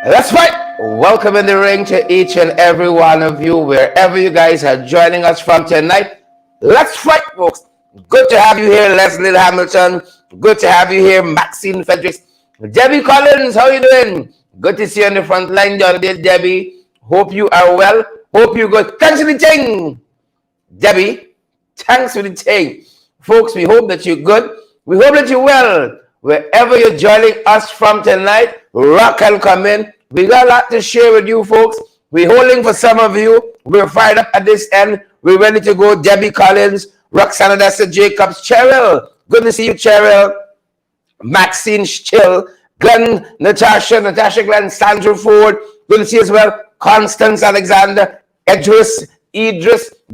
That's right. Welcome in the ring to each and every one of you, wherever you guys are joining us from tonight. Let's fight, folks. Good to have you here, Leslie Hamilton. Good to have you here, Maxine Fredericks. Debbie Collins, how you doing? Good to see you on the front line the other day, Debbie. Hope you are well. Hope you're good. Thanks for the thing, Debbie. Thanks for the thing. Folks, we hope that you're good. We hope that you're well. Wherever you're joining us from tonight, rock and come in. We got a lot to share with you, folks. We're holding for some of you. We're fired up at this end. We're ready to go. Debbie Collins, Roxana Dessa Jacobs, Cheryl. Good to see you, Cheryl. Maxine Chill, Glenn, Natasha Glenn, Sandra Ford. Good to see you as well. Constance Alexander, Idris,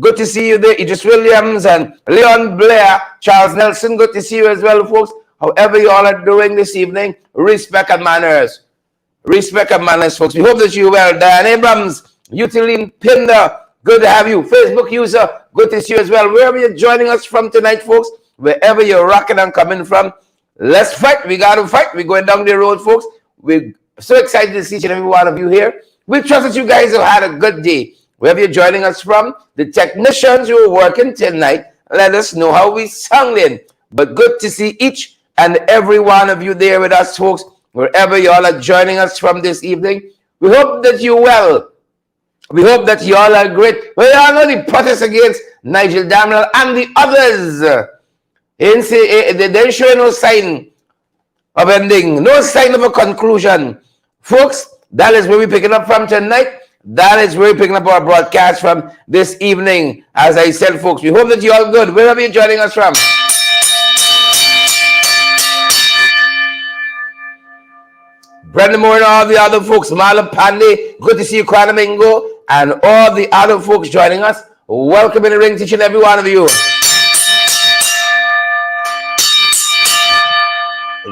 good to see you there. Idris Williams and Leon Blair, Charles Nelson, good to see you as well, folks. However you all are doing this evening, respect and manners. Respect and manners, folks. We hope that you're well. Diane Abrams, Utiline Pinder, good to have you. Facebook user, good to see you as well. Wherever you're joining us from tonight, folks, wherever you're rocking and coming from, let's fight. We got to fight. We're going down the road, folks. We're so excited to see each and every one of you here. We trust that you guys have had a good day. Wherever you're joining us from, the technicians who are working tonight, let us know how we sounding. But good to see each and every one of you there with us, folks, wherever you all are joining us from this evening. We hope that you're well. We hope that you all are great. We all know the protest against Nigel Dharamlall and the others. They show no sign of ending, no sign of a conclusion. Folks, that is where we're picking up from tonight. That is where we're picking up our broadcast from this evening. As I said, folks, we hope that you're all good, wherever you're joining us from. Brendan Moore and all the other folks, Marlon Pandey, good to see you, Kwanamingo, and all the other folks joining us. Welcome in the ring to each and every one of you.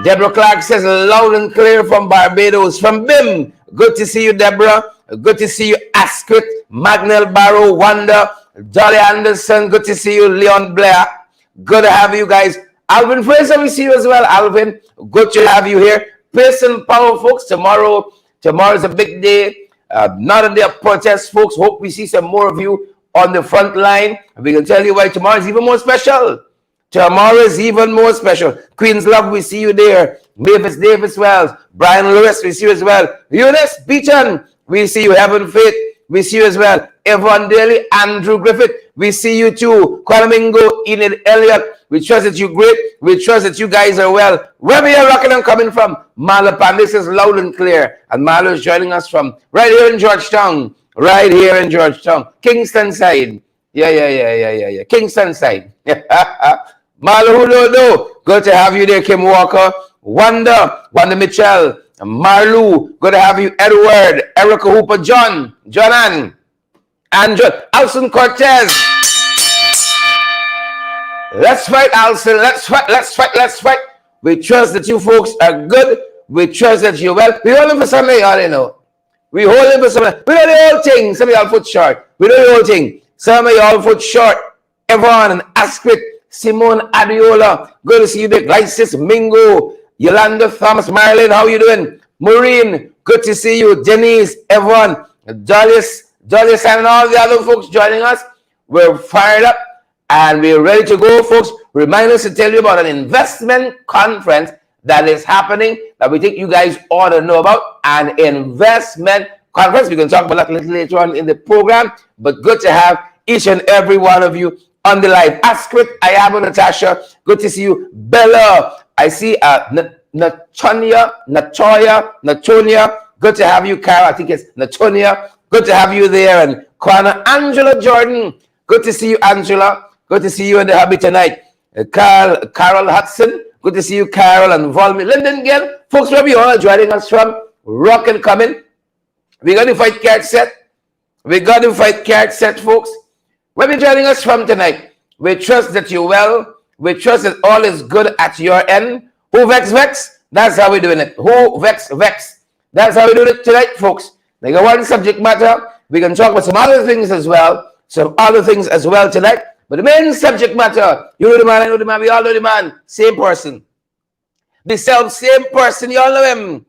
Deborah Clark says loud and clear from Barbados. From BIM, good to see you, Deborah. Good to see you, Ascot, Magnell Barrow, Wanda, Dolly Anderson. Good to see you, Leon Blair. Good to have you guys. Alvin Fraser, we see you as well, Alvin. Good to have you here. Peace and power, folks. Tomorrow's a big day. Not a day of protest, folks. Hope we see some more of you on the front line. We can tell you why tomorrow is even more special. Tomorrow is even more special. Queen's Love, we see you there. Mavis Davis Wells, Brian Lewis, we see you as well. Eunice Beechan, we see you. Heaven Faith, we see you as well. Yvonne Daly, Andrew Griffith, we see you too. Kwanamingo, Enid Elliott, we trust that you're great. We trust that you guys are well. Wherever you're rocking and coming from, Marla Pandis is loud and clear. And Marla is joining us from right here in Georgetown. Right here in Georgetown. Kingston side. Yeah. Kingston side. Marla Hulodo, good to have you there, Kim Walker. Wanda Mitchell, Marlu, good to have you, Edward, Erica Hooper, John Ann, Andrew, Alson Cortez. Let's fight, Alson. Let's fight. We trust that you folks are good. We trust that you're well. We're holding for something, y'all, you know. We're holding for something. We know the whole thing. Some of y'all foot short. We know the whole thing. Some of y'all foot short. Yvonne and Asquith, Simone Adiola, good to see you there. Glycis Mingo, Yolanda Thomas, Marilyn, how you doing? Maureen, good to see you. Denise, Evan, Dulles, and all the other folks joining us. We're fired up and we're ready to go, folks. Remind us to tell you about an investment conference that is happening that we think you guys ought to know about. An investment conference. We can talk about that a little later on in the program, but good to have each and every one of you on the live. Asquith, Ayabo, Natasha, good to see you. Bella, I see Natonia, good to have you. Carol, I think it's Natonia, good to have you there. And Kwana, Angela Jordan, good to see you, Angela. Good to see you in the hobby tonight. Carol Hudson, good to see you, Carol and Volmy. Lyndon Gill, folks, wherever you all are joining us from, rock and coming. We're going to fight card set. Folks. Where are you joining us from tonight? We trust that you're well. We trust that all is good at your end. Who vex? That's how we're doing it. Who vex? That's how we're doing it tonight, folks. Like one subject matter, we can talk about some other things as well. Tonight. But the main subject matter, you know the man, I know the man, we all know the man. Same person. The same person, you all know him.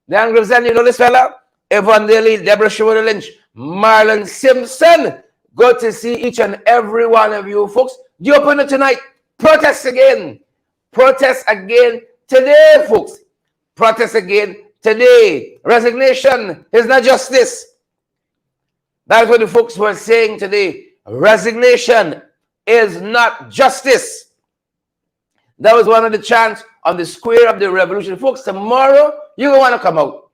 The Anglo-Saxon, you know this fella? Yvonne Daly, Deborah Schroeder Lynch, Marlon Simpson. Good to see each and every one of you folks. The opener tonight. Protest again. Protest again today, folks. Protest again today. Resignation is not justice. That's what the folks were saying today. Resignation is not justice. That was one of the chants on the square of the revolution. Folks, tomorrow, you're going to want to come out.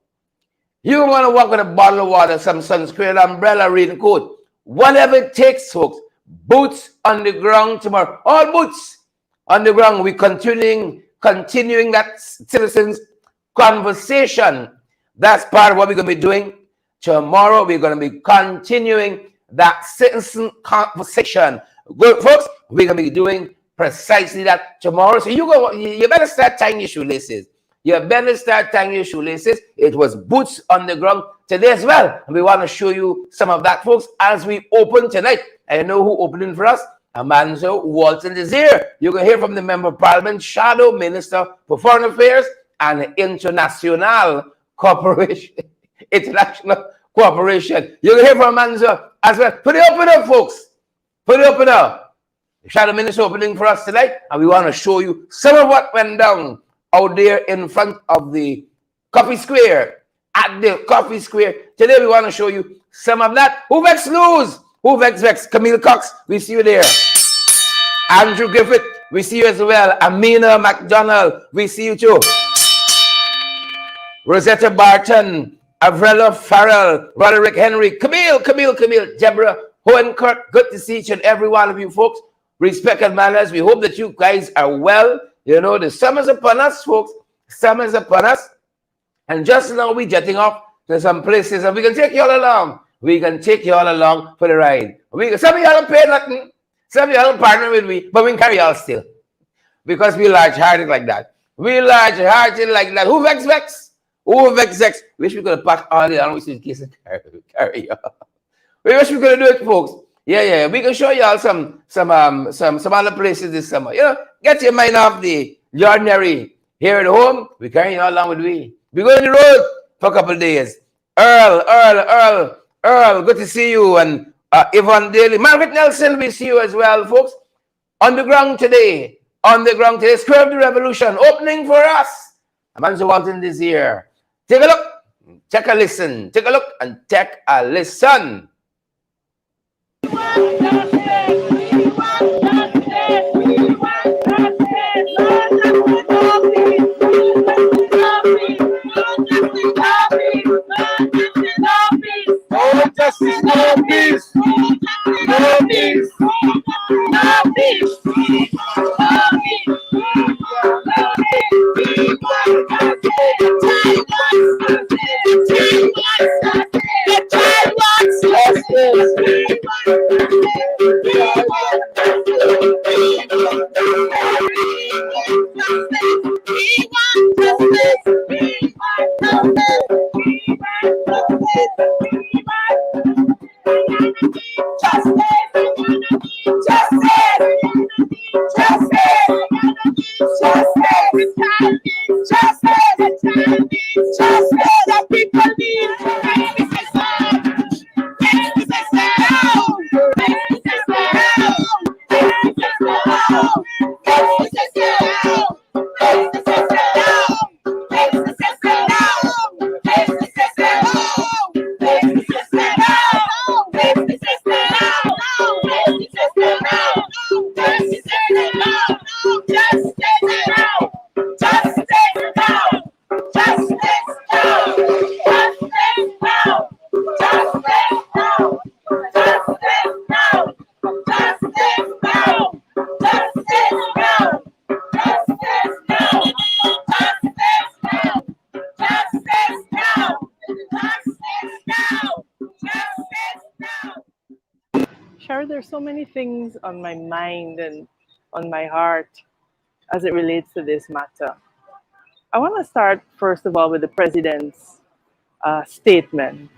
You're going to want to walk with a bottle of water, some sunscreen, an umbrella, raincoat. Whatever it takes, folks. Boots on the ground tomorrow. All boots on the ground. We're continuing that citizens conversation. That's part of what we're going to be doing. Tomorrow, we're going to be continuing that citizen conversation. Good, folks, we're going to be doing precisely that tomorrow. So you better start tying your shoelaces. You better start tying your shoelaces. It was boots on the ground today as well. And we want to show you some of that, folks, as we open tonight. I know who opening for us. Amanzo Walton is here. You can hear from the Member of Parliament, Shadow Minister for Foreign Affairs and International Cooperation. International Cooperation. You can hear from Amanzo as well. Put it opener, folks. Put it opener. The Shadow Minister opening for us tonight. And we want to show you some of what went down out there in front of the Coffee Square. At the Coffee Square. Today we want to show you some of that. Who vex lose? Who vex? Camille Cox, we see you there. Andrew Griffith, we see you as well. Amina McDonald, we see you too. Rosetta Barton, Avrella Farrell, Roderick Henry, Camille, Deborah Hohenkirk. Good to see each and every one of you folks. Respect and manners. We hope that you guys are well. You know, the summer's upon us, folks. Summer's upon us. And just now we're jetting off to some places and we can take you all along. We can take you all along for the ride. Some of y'all don't pay nothing. Some of y'all don't partner with me, but we can carry y'all still. Because we large-hearted like that. We large-hearted like that. Who vex? Who vex? Wish we could have packed all the other suitcases and carry y'all. We wish we could have do it, folks. Yeah. We can show y'all some other places this summer. You know, get your mind off the ordinary. Here at home, we carry y'all along with we. We go on the road for a couple of days. Earl, good to see you. And Yvonne Daly. Margaret Nelson, we see you as well, folks. On the ground today. Square of the Revolution. Opening for us. Amanzo Walton is here. Take a look. Take a listen. Take a look and take a listen. No justice, no peace. No peace. No peace. There's so many things on my mind and on my heart as it relates to this matter. I want to start, first of all, with the president's statement.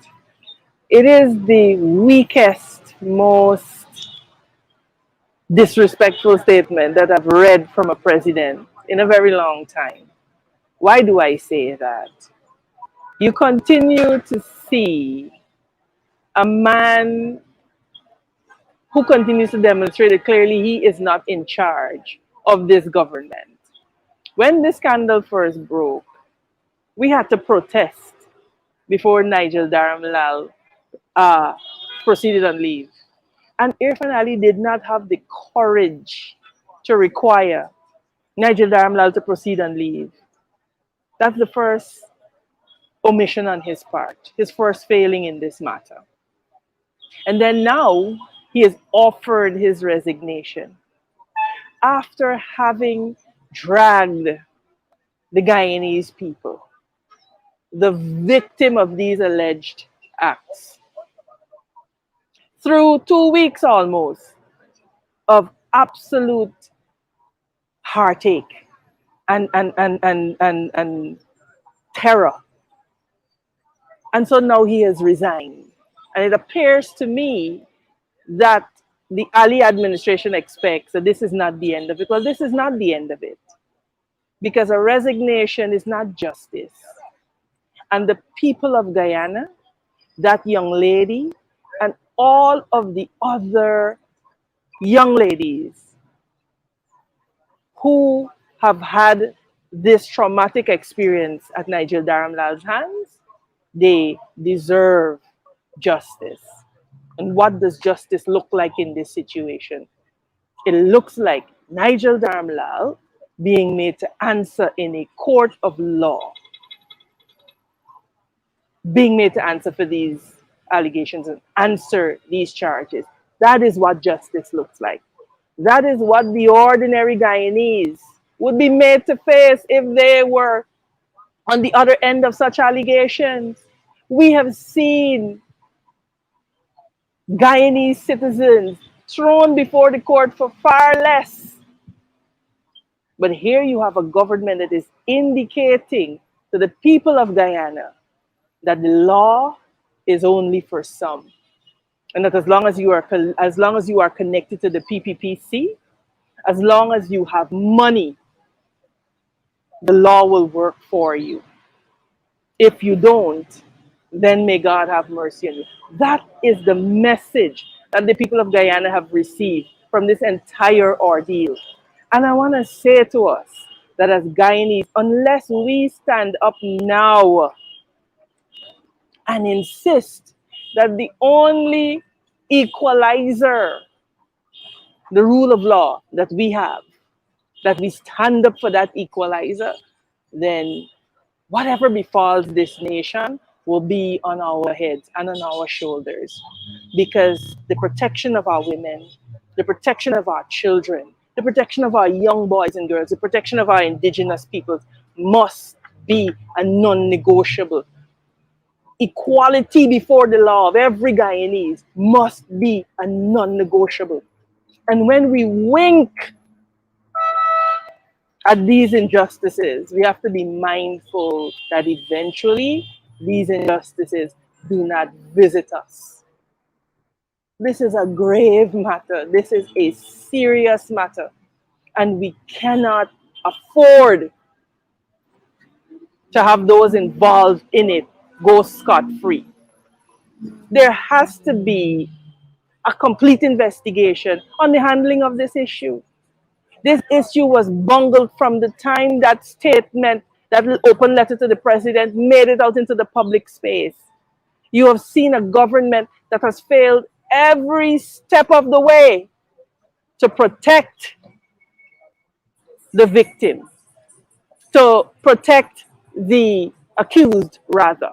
It is the weakest, most disrespectful statement that I've read from a president in a very long time. Why do I say that? You continue to see a man who continues to demonstrate that clearly he is not in charge of this government. When this scandal first broke, we had to protest before Nigel Dharamlall uh, proceeded on leave. And Irfan Ali did not have the courage to require Nigel Dharamlall to proceed on leave. That's the first omission on his part, his first failing in this matter. And then now he has offered his resignation after having dragged the Guyanese people, the victim of these alleged acts, through 2 weeks almost of absolute heartache and terror. And so now he has resigned. And it appears to me that the Ali administration expects that this is not the end of it. Well, this is not the end of it. Because a resignation is not justice. And the people of Guyana, that young lady, and all of the other young ladies who have had this traumatic experience at Nigel Dharamlall's hands, they deserve justice. And what does justice look like in this situation? It looks like Nigel Dharamlall being made to answer in a court of law, being made to answer for these allegations and answer these charges. That is what justice looks like. That is what the ordinary Guyanese would be made to face if they were on the other end of such allegations. We have seen Guyanese citizens thrown before the court for far less. But here you have a government that is indicating to the people of Guyana that the law is only for some. And that as long as you are connected to the PPPC, as long as you have money, the law will work for you. If you don't, then may God have mercy on you. That is the message that the people of Guyana have received from this entire ordeal. And I want to say to us that as Guyanese, unless we stand up now and insist that the only equalizer, the rule of law that we have, that we stand up for that equalizer, then whatever befalls this nation will be on our heads and on our shoulders. Because the protection of our women, the protection of our children, the protection of our young boys and girls, the protection of our indigenous peoples must be a non-negotiable. Equality before the law of every Guyanese must be a non-negotiable. And when we wink at these injustices, we have to be mindful that eventually these injustices do not visit us. This is a grave matter. This is a serious matter. And we cannot afford to have those involved in it go scot-free. There has to be a complete investigation on the handling of this issue. This issue was bungled from the time that statement, that open letter to the president made it out into the public space. You have seen a government that has failed every step of the way to protect the victim, to protect the accused, rather,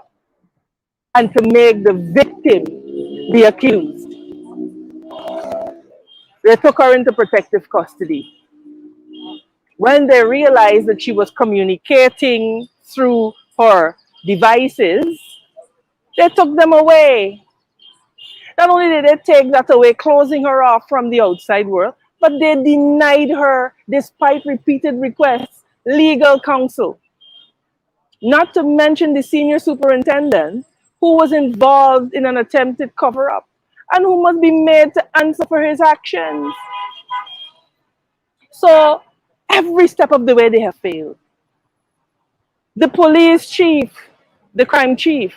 and to make the victim the accused. They took her into protective custody. When they realized that she was communicating through her devices, they took them away. Not only did they take that away, closing her off from the outside world, but they denied her, despite repeated requests, legal counsel. Not to mention the senior superintendent who was involved in an attempted cover-up and who must be made to answer for his actions. So every step of the way they have failed. The police chief the crime chief,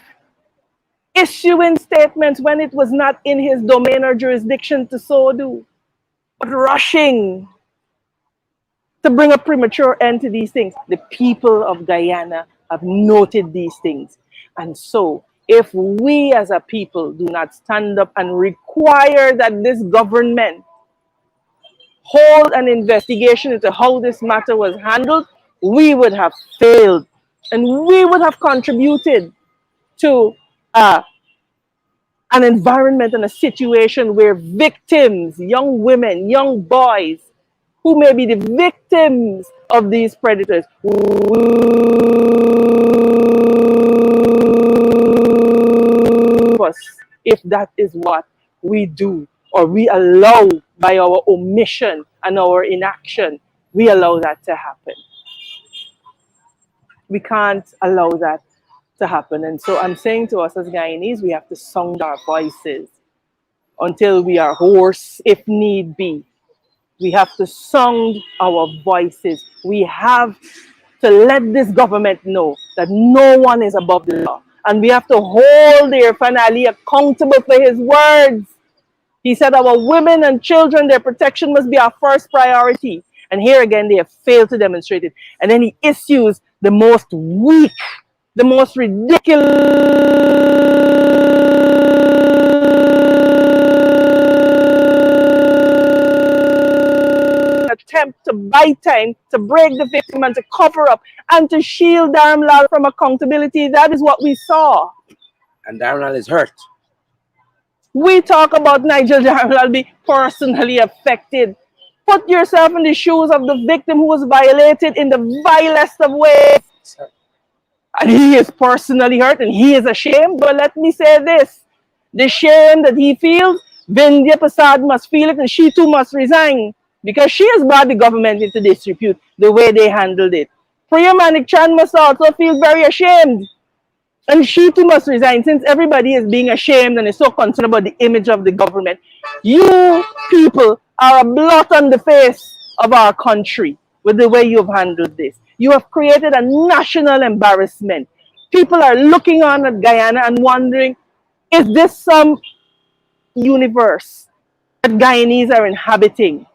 issuing statements when it was not in his domain or jurisdiction to so do, but rushing to bring a premature end to these things. The people of Guyana have noted these things. And so, if we as a people do not stand up and require that this government hold an investigation into how this matter was handled, we would have failed. And we would have contributed to an environment and a situation where victims, young women, young boys, who may be the victims of these predators, if that is what we do, or we allow by our omission and our inaction, we allow that to happen. We can't allow that to happen. And so I'm saying to us as Guyanese, we have to sound our voices until we are hoarse, if need be. We have to sound our voices. We have to let this government know that no one is above the law. And we have to hold the Irfan Ali accountable for his words. He said our women and children, their protection must be our first priority. And here again, they have failed to demonstrate it. And then he issues the most weak, the most ridiculous attempt to buy time, to break the victim and to cover up and to shield Dharamlall from accountability. That is what we saw. And Dharamlall is hurt. We talk about Nigel Dharamlall being personally affected. Put yourself in the shoes of the victim who was violated in the vilest of ways. And he is personally hurt and he is ashamed. But let me say this. The shame that he feels, Vindhya Prasad must feel it and she too must resign. Because she has brought the government into disrepute the way they handled it. Priya Manik Chan must also feel very ashamed. And she too must resign, since everybody is being ashamed and is so concerned about the image of the government. You people are a blot on the face of our country with the way you've handled this. You have created a national embarrassment. People are looking on at Guyana and wondering, is this some universe that Guyanese are inhabiting?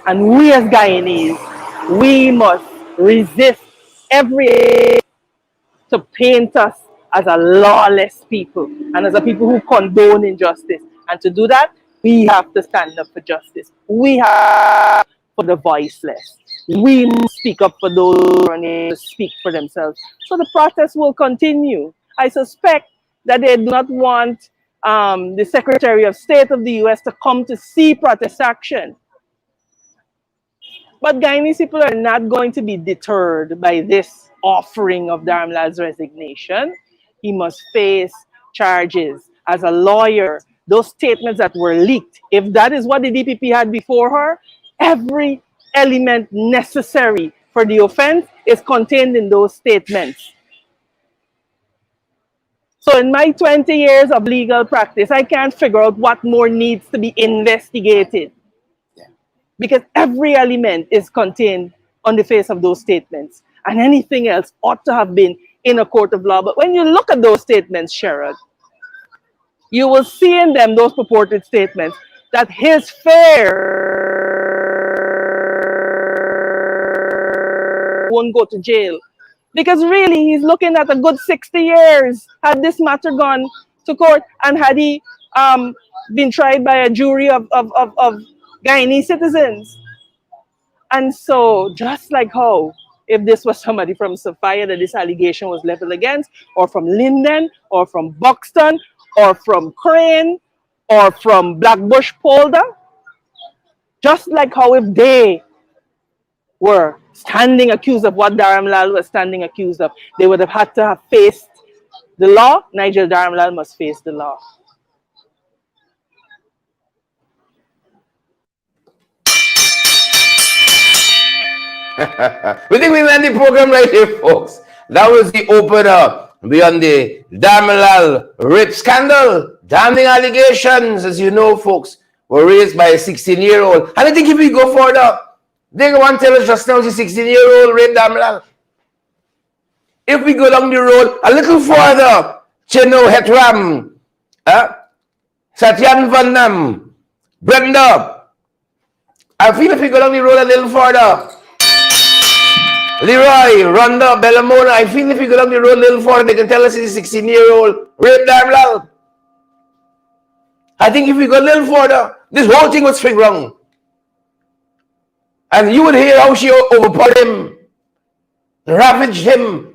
And we as Guyanese, we must resist every to paint us as a lawless people and as a people who condone injustice. And to do that, we have to stand up for justice. We have for the voiceless. We must speak up for those who are speak for themselves. So the protest will continue. I suspect that they do not want the Secretary of State of the US to come to see protest action. But Guyanese people are not going to be deterred by this offering of Dharamlall's resignation. He must face charges. As a lawyer, those statements that were leaked, if that is what the DPP had before her, every element necessary for the offense is contained in those statements. So in my 20 years of legal practice, I can't figure out what more needs to be investigated. Because every element is contained on the face of those statements. And anything else ought to have been in a court of law. But when you look at those statements, Sherrod, you will see in them, those purported statements, that his fare won't go to jail. Because really, he's looking at a good 60 years had this matter gone to court and had he been tried by a jury of Guyanese citizens. And so, just like how, if this was somebody from Sophia that this allegation was leveled against, or from Linden, or from Buxton, or from Crane, or from Blackbush Polder, just like how if they were standing accused of what Dharamlall was standing accused of, they would have had to have faced the law. Nigel Dharamlall must face the law. We think we end the program right here, folks. That was the opener beyond the Dharamlall rape scandal. Damning allegations, as you know, folks, were raised by a 16-year-old. And I think if we go further, they want to tell us just now the 16-year-old raped Dharamlall. if we go down the road a little further, Chino Hetram, Satyan Vandam, Brenda, I feel if we go down the road a little further, Leroy, Rhonda, Bellamona, I feel if we go down the road a little further, they can tell us he's a 16-year-old Nigel Dharamlall. I think if we go a little further, this whole thing would swing wrong. And you would hear how she overpowered him, ravaged him.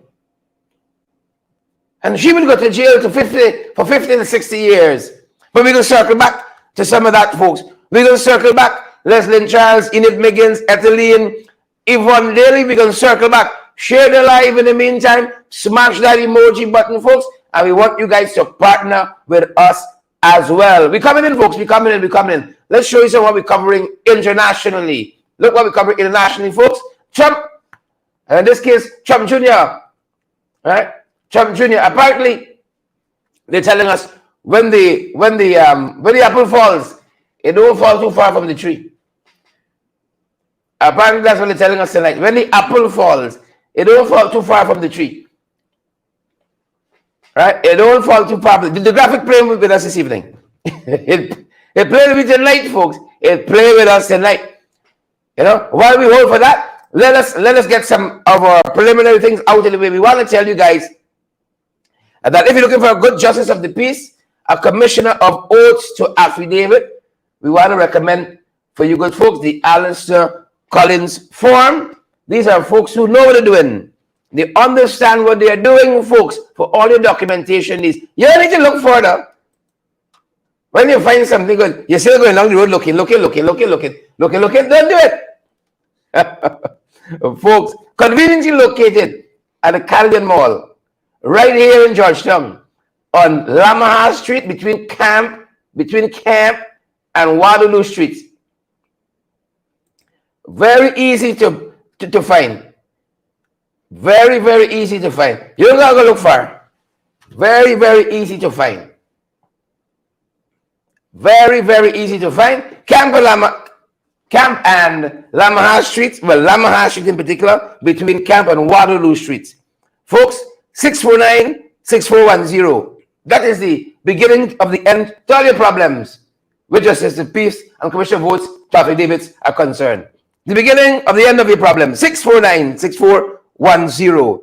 And she would go to jail for 50 to 60 years. But we're going to circle back to some of that, folks. We're going to circle back. Leslie Charles, Enid Miggins, Ethelene, Yvonne Daly, we're going to circle back. Share the live in the meantime. Smash that emoji button, folks. And we want you guys to partner with us as well. We're coming in, folks. We're coming in. Let's show you some what we're covering internationally. Look what we cover internationally, folks. Trump, and in this case, Trump Jr. All right? Trump Jr. Apparently, they're telling us when the apple falls, it don't fall too far from the tree. Apparently, that's what they're telling us tonight. When the apple falls, it don't fall too far from the tree. Right? It don't fall too far. The graphic playing with us this evening. it played with tonight, folks. It played with us tonight. You know, while we hold for that, let us get some of our preliminary things out of the way. We want to tell you guys that if you're looking for a good justice of the peace, a commissioner of oaths to affidavit, we want to recommend for you good folks the Alistair Collins form. These are folks who know what they're doing. They understand what they are doing, folks, for all your documentation needs. You don't need to look further. When you find something good, you're still going down the road looking. Don't do it. Folks, conveniently located at the Calvin Mall, right here in Georgetown, on Lamaha Street, between Camp and Waterloo Streets. Very easy to find. Very, very easy to find. You don't gotta go look far. Very, very easy to find. Very, very easy to find. Camp and Lamaha Street, well, Lamaha Street in particular, between Camp and Waterloo Streets. Folks, 649-6410. That is the beginning of the end to all your problems with justice, the peace, and commission votes to affidavits are concerned. The beginning of the end of your problem, 649-6410.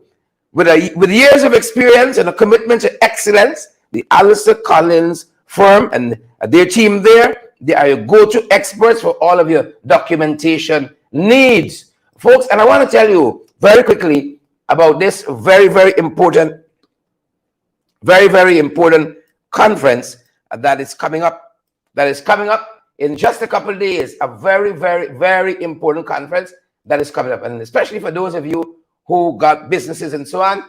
With years of experience and a commitment to excellence, the Alistair Collins firm and their team there, they are your go-to experts for all of your documentation needs. Folks, and I want to tell you very quickly about this very, very important conference that is coming up. That is coming up in just a couple of days. A very, very, very important conference that is coming up. And especially for those of you who got businesses and so on,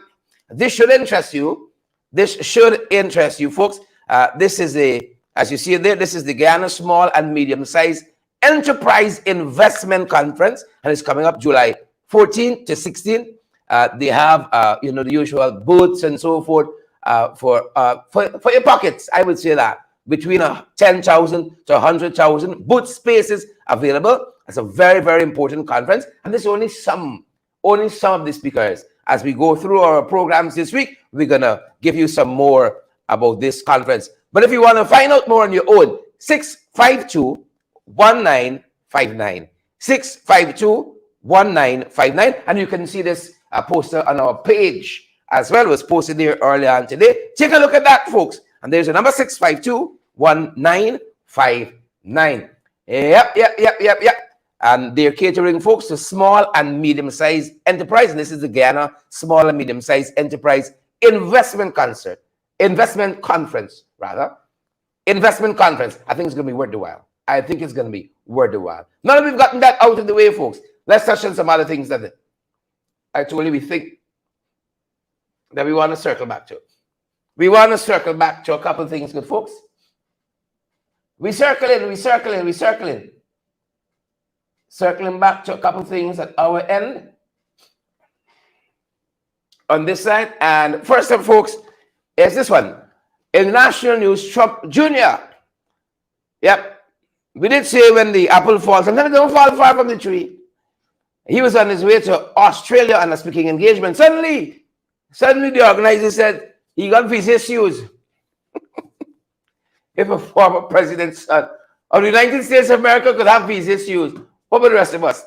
this should interest you. This should interest you, folks. This is as you see there, this is the Guyana Small and Medium-Sized Enterprise Investment Conference, and it's coming up July 14th to 16th. They have, the usual booths and so forth for your pockets. I would say that between 10,000 to 100,000 booth spaces available. It's a very, very important conference, and this is only some of the speakers. As we go through our programs this week, we're gonna give you some more about this conference. But if you want to find out more on your own, 652-1959. 652-1959. And you can see this poster on our page as well. It was posted there earlier on today. Take a look at that, folks. And there's a number 652-1959. Yep. And they're catering, folks, to small and medium-sized enterprise. And this is the Guyana Small and Medium-Sized Enterprise Investment Conference. I think it's going to be worth the while. Now that we've gotten that out of the way, folks, let's touch on some other things that actually we think that we want to circle back to. We want to circle back to a couple of things, good folks. We circling. Circling back to a couple of things at our end on this side. And first up, folks, is this one. In national news, Trump Jr. Yep. We did say when the apple falls, sometimes it don't fall far from the tree. He was on his way to Australia on a speaking engagement. Suddenly, Suddenly the organizer said he got visa issues. If a former president's son of the United States of America could have visa issues, what about the rest of us?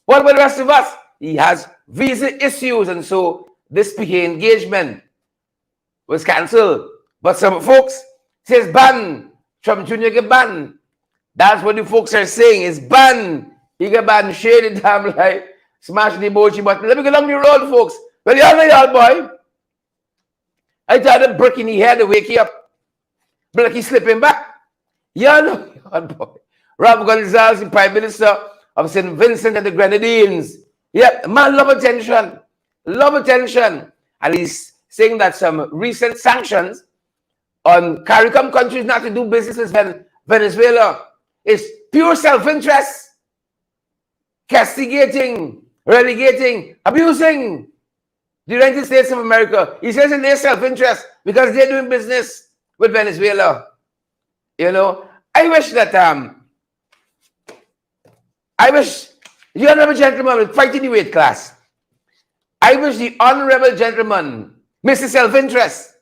What about the rest of us? He has visa issues, and so this PK engagement was cancelled. But some folks says ban. Trump Jr. get banned. That's what the folks are saying is ban. He get banned, share the damn life, smash the emoji button. Let me get on the road, folks. Well, y'all know y'all, boy. I thought a brick in the head to wake you up. But like he's slipping back. Y'all know y'all, boy. Rob Gonzalez, the Prime Minister of St. Vincent and the Grenadines. Yep, man, love attention. Love attention. And he's saying that some recent sanctions on CARICOM countries not to do business with Venezuela is pure self-interest. Castigating, relegating, abusing the United States of America. He says in their self-interest because they're doing business with Venezuela. You know, I wish that the honorable gentleman will fight in the weight class. I wish the honorable gentleman, Mr. Self-Interest,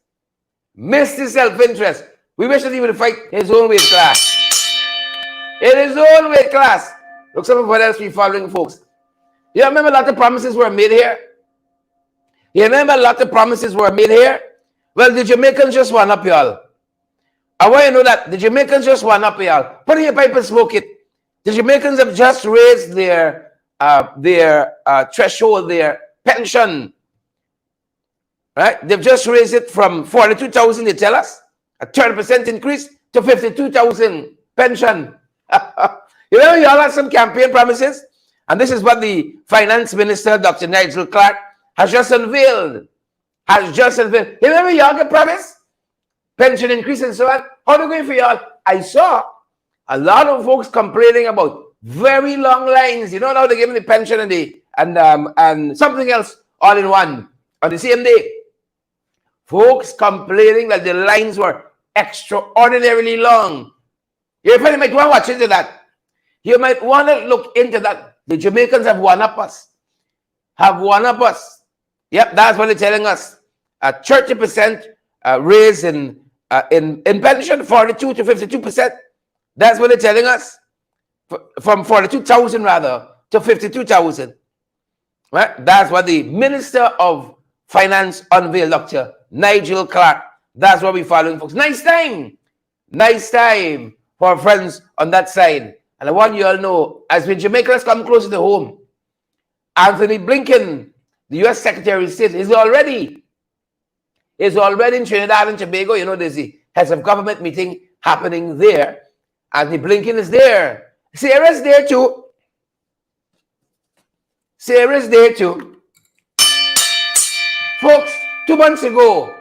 Mr. Self-Interest, we wish that he would fight his own weight class. In his own weight class. Look, some of what else we following, folks. You remember a lot of promises were made here? You remember a lot of promises were made here? Well, the Jamaicans just won up, y'all. I want you to know that the Jamaicans just won up, y'all. Put in your pipe and smoke it. The Jamaicans have just raised their threshold, their pension. Right? They've just raised it from 42,000, they tell us, a 30% increase to 52,000 pension. You know, y'all had some campaign promises, and this is what the Finance Minister, Dr. Nigel Clark, has just unveiled. You remember y'all get promised? Pension increase and so on. How are they going for y'all? I saw a lot of folks complaining about very long lines. You know now they're giving the pension and something else all in one on the same day. Folks complaining that the lines were extraordinarily long. You might want to watch into that. You might want to look into that. The Jamaicans have one up us. Yep, that's what they're telling us. A 30% raise in pension, 42 to 52%. That's what they're telling us. From 42,000 rather to 52,000. Right? That's what the Minister of Finance unveiled, Dr. Nigel Clark. That's what we're following, folks. Nice time for our friends on that side. And I want you all to know, as when Jamaicans come closer to home, Anthony Blinken, the U.S. Secretary of State, is already in Trinidad and Tobago. You know, there's the heads of government meeting happening there. Anthony Blinken is there. Sarah's there too. Folks, 2 months ago,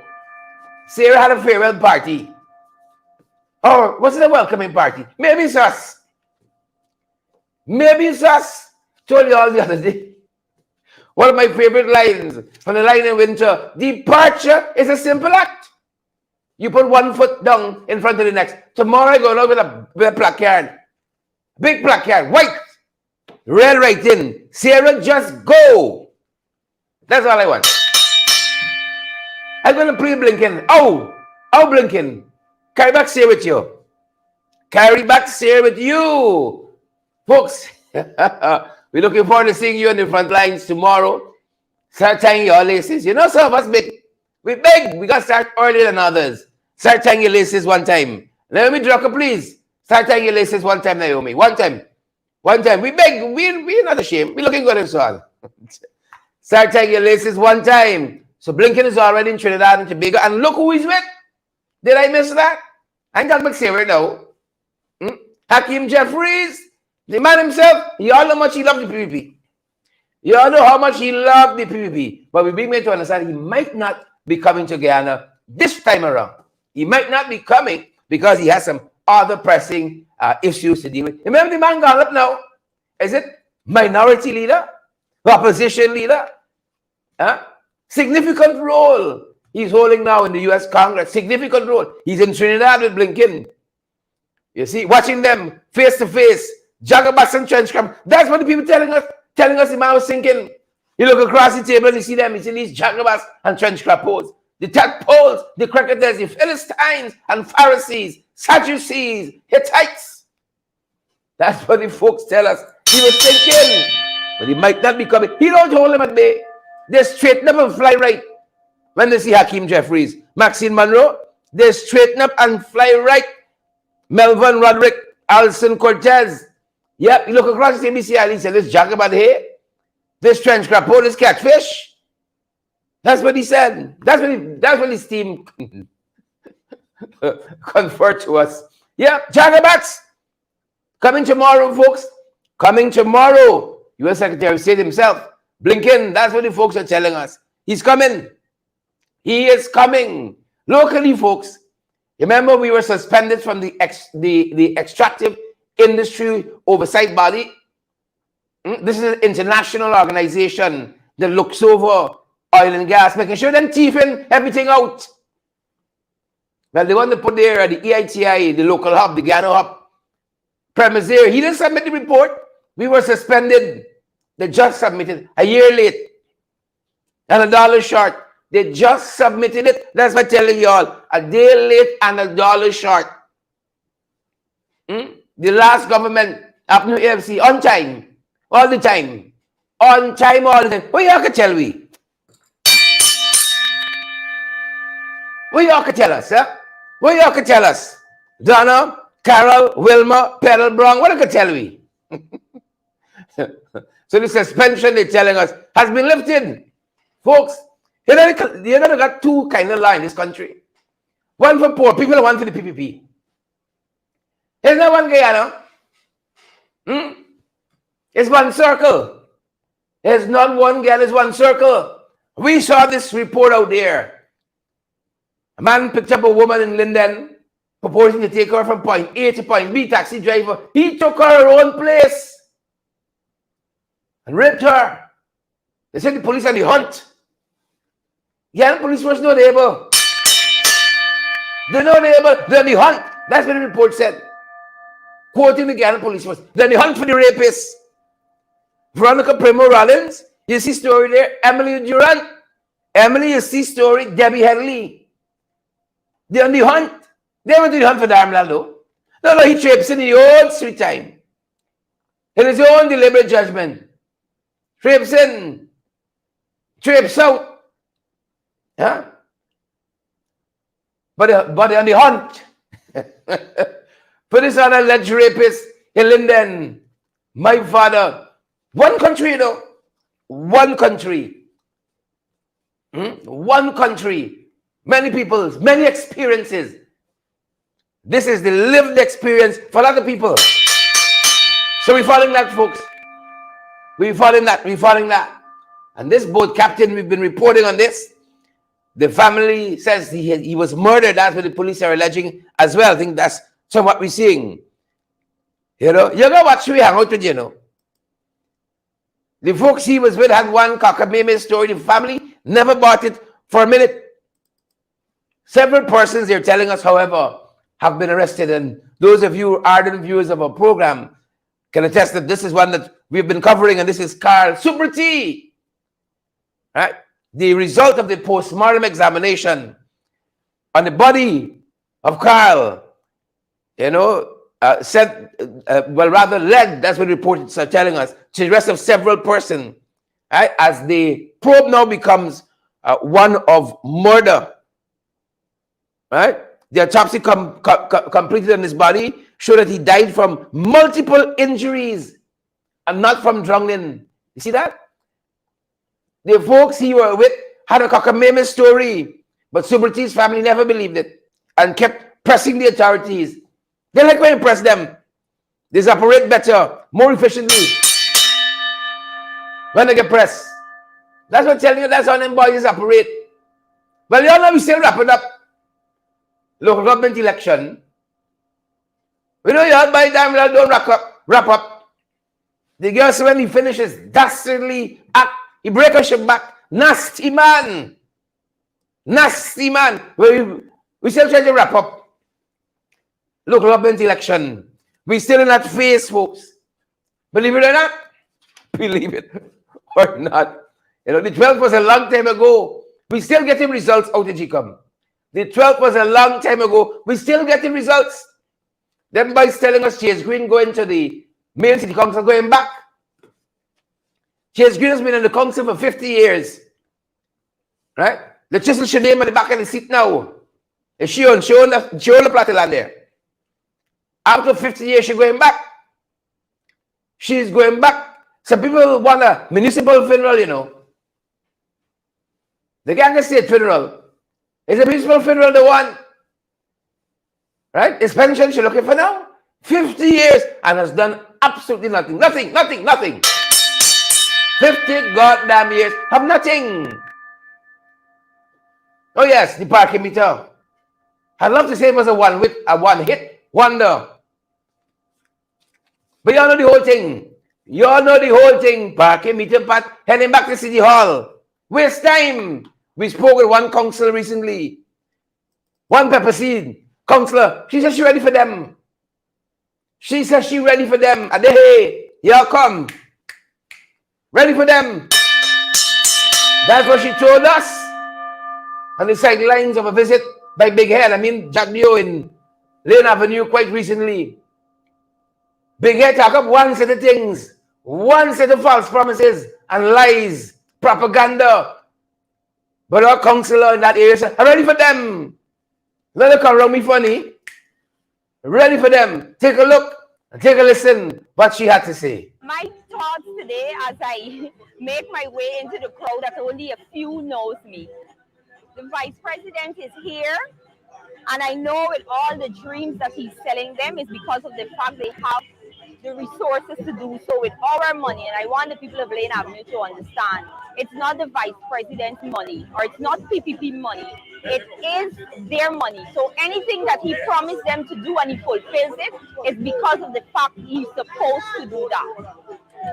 Sarah had a farewell party. Or was it a welcoming party? Maybe it's us. Told you all the other day. One of my favorite lines from the line in winter. Departure is a simple act. You put one foot down in front of the next. Tomorrow I go out with a placard. Big placard. White. Red writing. Sarah, just go. That's all I want. I'm going to play Blinken. Oh, Blinken. Carry back Sarah with you. Folks, we're looking forward to seeing you on the front lines tomorrow. Start tying your laces. You know, some of us big. We got to start earlier than others. Start tying your laces one time. Naomi Drucker, please. Start tying your laces one time, Naomi. One time. We beg. We're not ashamed. We're looking good and so on. Start tying your laces one time. So Blinken is already in Trinidad and Tobago. And look who he's with. Did I miss that? I ain't talking about Sarah now. Hakeem Jeffries. The man himself, you all know how much he loved the PPP. You all know how much he loved the PPP. But we're being made to understand he might not be coming to Guyana this time around. He might not be coming because he has some other pressing issues to deal with. Remember the man gone up now? Is it minority leader? Opposition leader? Significant role he's holding now in the U.S. Congress. Significant role. He's in Trinidad with Blinken. You see, watching them face to face. Jagabas and trench cram. That's what the people telling us the man was thinking. You look across the table and you see them, you see these Jacobas and trench crapoles, the tadpoles, the cricketers, the Philistines and Pharisees, Sadducees, Hittites. That's what the folks tell us. He was thinking, but he might not be coming. He don't hold them at bay. They straighten up and fly right. When they see Hakeem Jeffries, Maxine Monroe, they straighten up and fly right. Melvin Roderick, Alson Cortez. Yep, you look across the ABC Island and say, this Jacobite here, this trench crapo, this catfish. That's what he said. That's what his team conferred to us. Yep, Jacobites. Coming tomorrow, folks. Coming tomorrow. U.S. Secretary of State himself, Blinken, that's what the folks are telling us. He's coming. He is coming. Locally, folks, remember we were suspended from the extractive industry oversight body. This is an international organization that looks over oil and gas, making sure them thieving everything out. Well, they want to put there at the EITI, the local hub, the Guyana hub, premise there. He didn't submit the report. We were suspended. They just submitted a year late and $1 short. They just submitted it. That's what I'm telling you all. A day late and $1 short. The last government up New AFC on time. All the time. On time all the time. What y'all can tell we? What y'all can tell us, huh? What y'all can tell us? Donna, Carol, Wilma, Pearl Brown, what you can tell we? So the suspension they're telling us has been lifted. Folks, you know got two kind of law in this country. One for poor people and one for the PPP. There's not one Guyana. It's one circle. There's not one girl, it's one circle. We saw this report out there. A man picked up a woman in Linden, proposing to take her from point A to point B, taxi driver. He took her own place and raped her. They said the police on the hunt. Yeah, the police was not able. They're not able. They're on the hunt. That's what the report said. Quoting the Ghana police force. They're on the hunt for the rapists. Veronica Primo Rollins. You see story there. Emily Durant. Emily, you see story. Debbie Headley. They're on the hunt. They went to the hunt for Dharamlall though. No, he trips in his own sweet time. In his own deliberate judgment. Trips in. Trips out. Huh? But on the hunt. For this other alleged rapist in Linden. My father. One country, you know. One country. One country. Many peoples. Many experiences. This is the lived experience for a lot of people. So we're following that, folks. We're following that. We're following that. And this boat captain, we've been reporting on this. The family says he was murdered. That's what the police are alleging as well. I think that's some what we're seeing. You know, you know what we hang out with, you know. The folks he was with had one cockamamie story. The family never bought it for a minute. Several persons, they're telling us, however, have been arrested. And those of you ardent viewers of our program can attest that this is one that we've been covering. And this is Carl Super T. Right? The result of the post-mortem examination on the body of Carl, you know, led, that's what reports are telling us, to the arrest of several persons, right? As the probe now becomes one of murder, right? The autopsy completed on his body showed that he died from multiple injuries and not from drowning. You see that? The folks he were with had a cockamamie story, but Subrati's family never believed it and kept pressing the authorities. They like when you press them. They operate better, more efficiently when they get pressed. That's what I'm telling you. That's how them boys operate. Well, you all know we still wrapping up local government election. We know you all by the time we don't wrap up. The girl when he finishes, dastardly act. He break a ship back. Nasty man. Nasty man. We still trying to wrap up local government election. We still in that phase, folks. Believe it or not. Believe it or not. You know, the 12th was a long time ago. We still getting results out of GCOM. The 12th was a long time ago. We still getting results. Them boys telling us Chase Green going to the main city council, going back. Chase Green has been in the council for 50 years. Right? The chisel should name at the back of the seat now. Is she on the plot of land there? After 50 years, she's going back. She's going back. Some people want a municipal funeral, you know. They can't get state funeral. It's a municipal funeral they want. Right? His pension she's looking for now. 50 years and has done absolutely nothing. Nothing. 50 goddamn years have nothing. Oh yes, the parking meter. I'd love to say it was a one hit wonder. But you all know the whole thing. You all know the whole thing. Parking meter part heading back to City Hall. Waste time. We spoke with one councillor recently. One pepper seed councillor. She said she ready for them. She said she ready for them. And they, hey, y'all come. Ready for them. That's what she told us. On the sidelines of a visit by Big Head. I mean, Jack Dio in Lane Avenue quite recently. Big Head talk up one set of things. One set of false promises and lies. Propaganda. But our councillor in that area said, I'm ready for them. Let them come around me funny. Ready for them. Take a look and take a listen what she had to say. My thoughts today as I make my way into the crowd that only a few knows me. The Vice President is here, and I know with all the dreams that he's selling them is because of the fact they have the resources to do so with our money. And I want the people of Lane Avenue to understand it's not the Vice President's money or it's not PPP money. It is their money. So anything that he promised them to do and he fulfills it is because of the fact he's supposed to do that.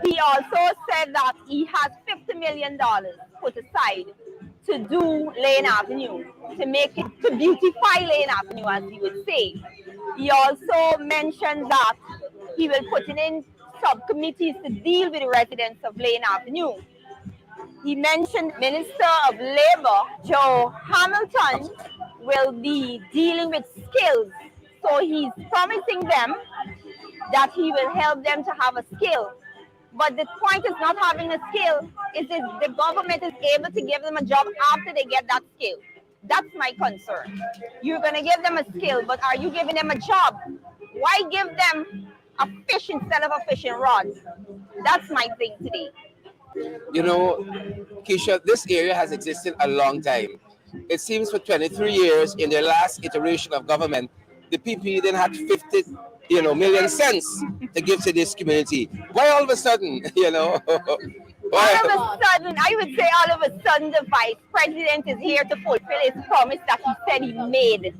He also said that he has $50 million put aside to do Lane Avenue, to beautify Lane Avenue, as he would say. He also mentioned that he will put in subcommittees to deal with the residents of Lane Avenue. He mentioned Minister of Labor, Joe Hamilton, will be dealing with skills. So he's promising them that he will help them to have a skill. But the point is not having a skill, is if the government is able to give them a job after they get that skill. That's my concern. You're going to give them a skill, but are you giving them a job? Why give them a fish instead of a fishing rod? That's my thing today. You know, Keisha, this area has existed a long time. It seems for 23 years in their last iteration of government, the PP then had 50 million cents to give to this community. Why all of a sudden, All of a sudden, I would say all of a sudden the Vice President is here to fulfill his promise that he said he made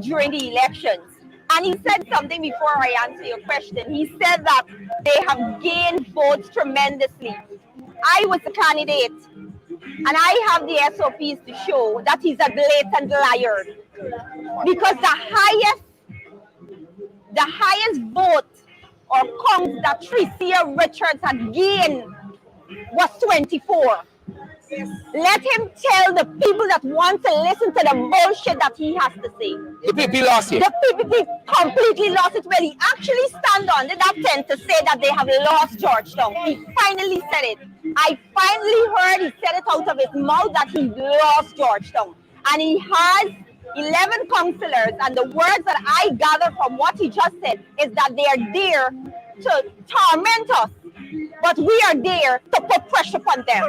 during the elections. And he said something before I answer your question. He said that they have gained votes tremendously. I was a candidate, and I have the SOPs to show that he's a blatant liar. Because the highest vote or count that Tricia Richards had gained was 24. Let him tell the people that want to listen to the bullshit that he has to say. The PP lost it. The PPP completely lost it. Well, he actually stand on that tent to say that they have lost Georgetown. He finally said it. I finally heard he said it out of his mouth that he lost Georgetown. And he has 11 councillors, and the words that I gather from what he just said is that they are there to torment us. But we are there to put pressure upon them.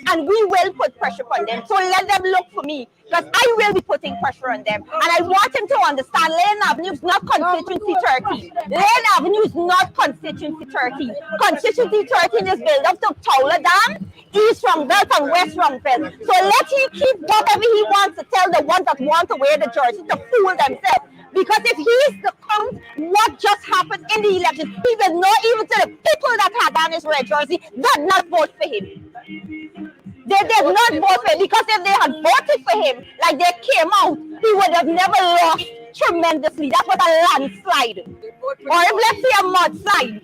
And we will put pressure upon them. So let them look for me, because I will be putting pressure on them. And I want him to understand Lane Avenue is not constituency 13. Lane Avenue is not constituency 13. Constituency 13 is built up to Towler Dam, East Rumbelt and West Rumbelt. So let him keep whatever he wants to tell the ones that want to wear the jersey to fool themselves. Because if he is to count what just happened in the election, he will not even to the people that had on his red jersey that not vote for him. They did not vote for him, because if they had voted for him like they came out, he would have never lost tremendously. That was a landslide. Or if let's say a mudslide.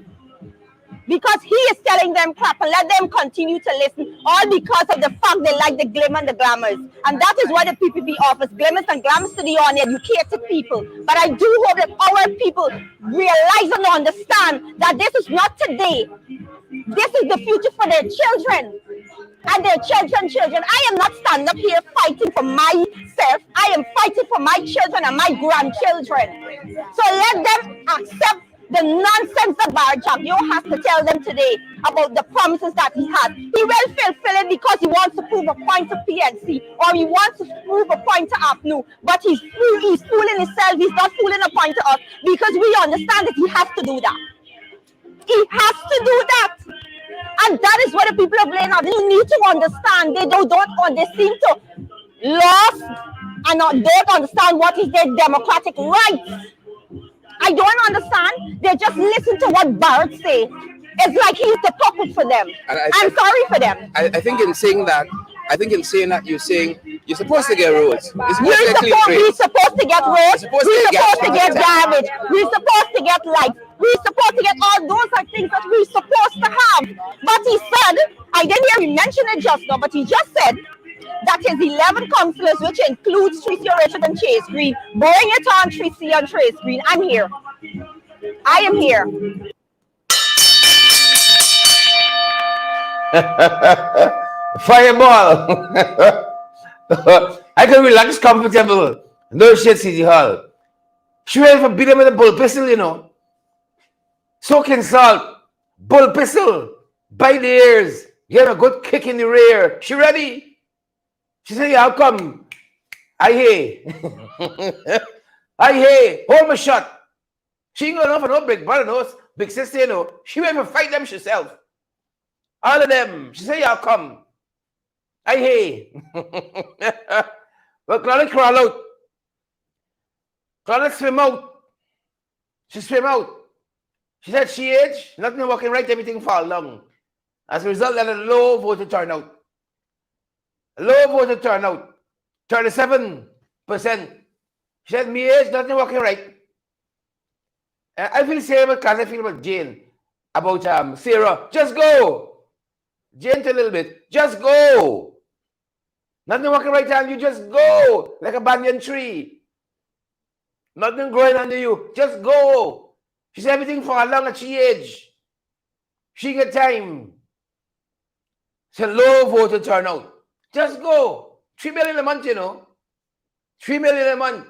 because he is telling them crap, and let them continue to listen, all because of the fact they like the glimmer and the glamours. And that is what the PPP offers, glimmers and glamours to the uneducated people. But I do hope that our people realize and understand that this is not today. This is the future for their children and their children. I am not standing up here fighting for myself. I am fighting for my children and my grandchildren. So let them accept the nonsense that Barjagyo has to tell them today about the promises that he has. He will fulfill it because he wants to prove a point to PNC, or he wants to prove a point to APNU. But he's fooling himself. He's not fooling a point to us, because we understand that he has to do that. He has to do that. And that is what the people of Lane have. You need to understand. They seem to lost and don't understand what is their democratic rights. I don't understand. They just listen to what Barrett say. It's like he's the puppet for them. I'm sorry for them. I think in saying that, you're saying you're supposed to get roads. We're supposed to get roads. We're supposed to get garbage. We're supposed to get lights. We're supposed to get all those are things that we're supposed to have. But he said, I didn't hear him mention it just now, but he just said that his 11 councillors, which includes Tracy Richard and Chase Green, bring it on Tracy and Trace Green. I'm here. I am here. Fireball. I can relax comfortable. No shit, City Hall. She ready for beat him with a bull pistol, you know. Soaking salt, bull pistol, by the ears, give a good kick in the rear. She ready? She said, yeah, I'll come. I hear. I hear. Hold my shot. She ain't gonna for no big brother knows, big sister, you know. She ready to fight them herself. All of them. She said, yeah, I'll come. I hear. But Claudia crawl out. Claudia swim out. She swim out. She said she aged, nothing working right, everything fall down. As a result, that a low voter turnout. A low voter turnout. 37%. She said, me age, nothing working right. I feel the same as I feel about Jane. About Sarah. Just go. Jane a little bit. Just go. Nothing working right, and you just go. Like a banyan tree. Nothing growing under you. Just go. She said everything for a long at she age. She get time. It's a low voter turnout. Just go. 3 million a month, you know. 3 million a month.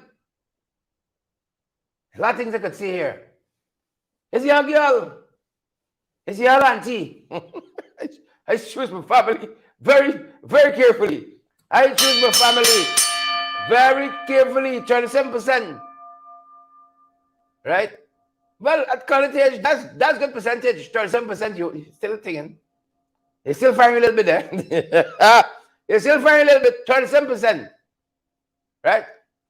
A lot of things I could see here. Is your girl? Is your auntie? I choose my family very, very carefully. I choose my family very carefully. 37%. Right? Well, at current age, that's good percentage. 37%, you still thinking. You're still firing a little bit there. You're still firing a little bit. 37%. Right?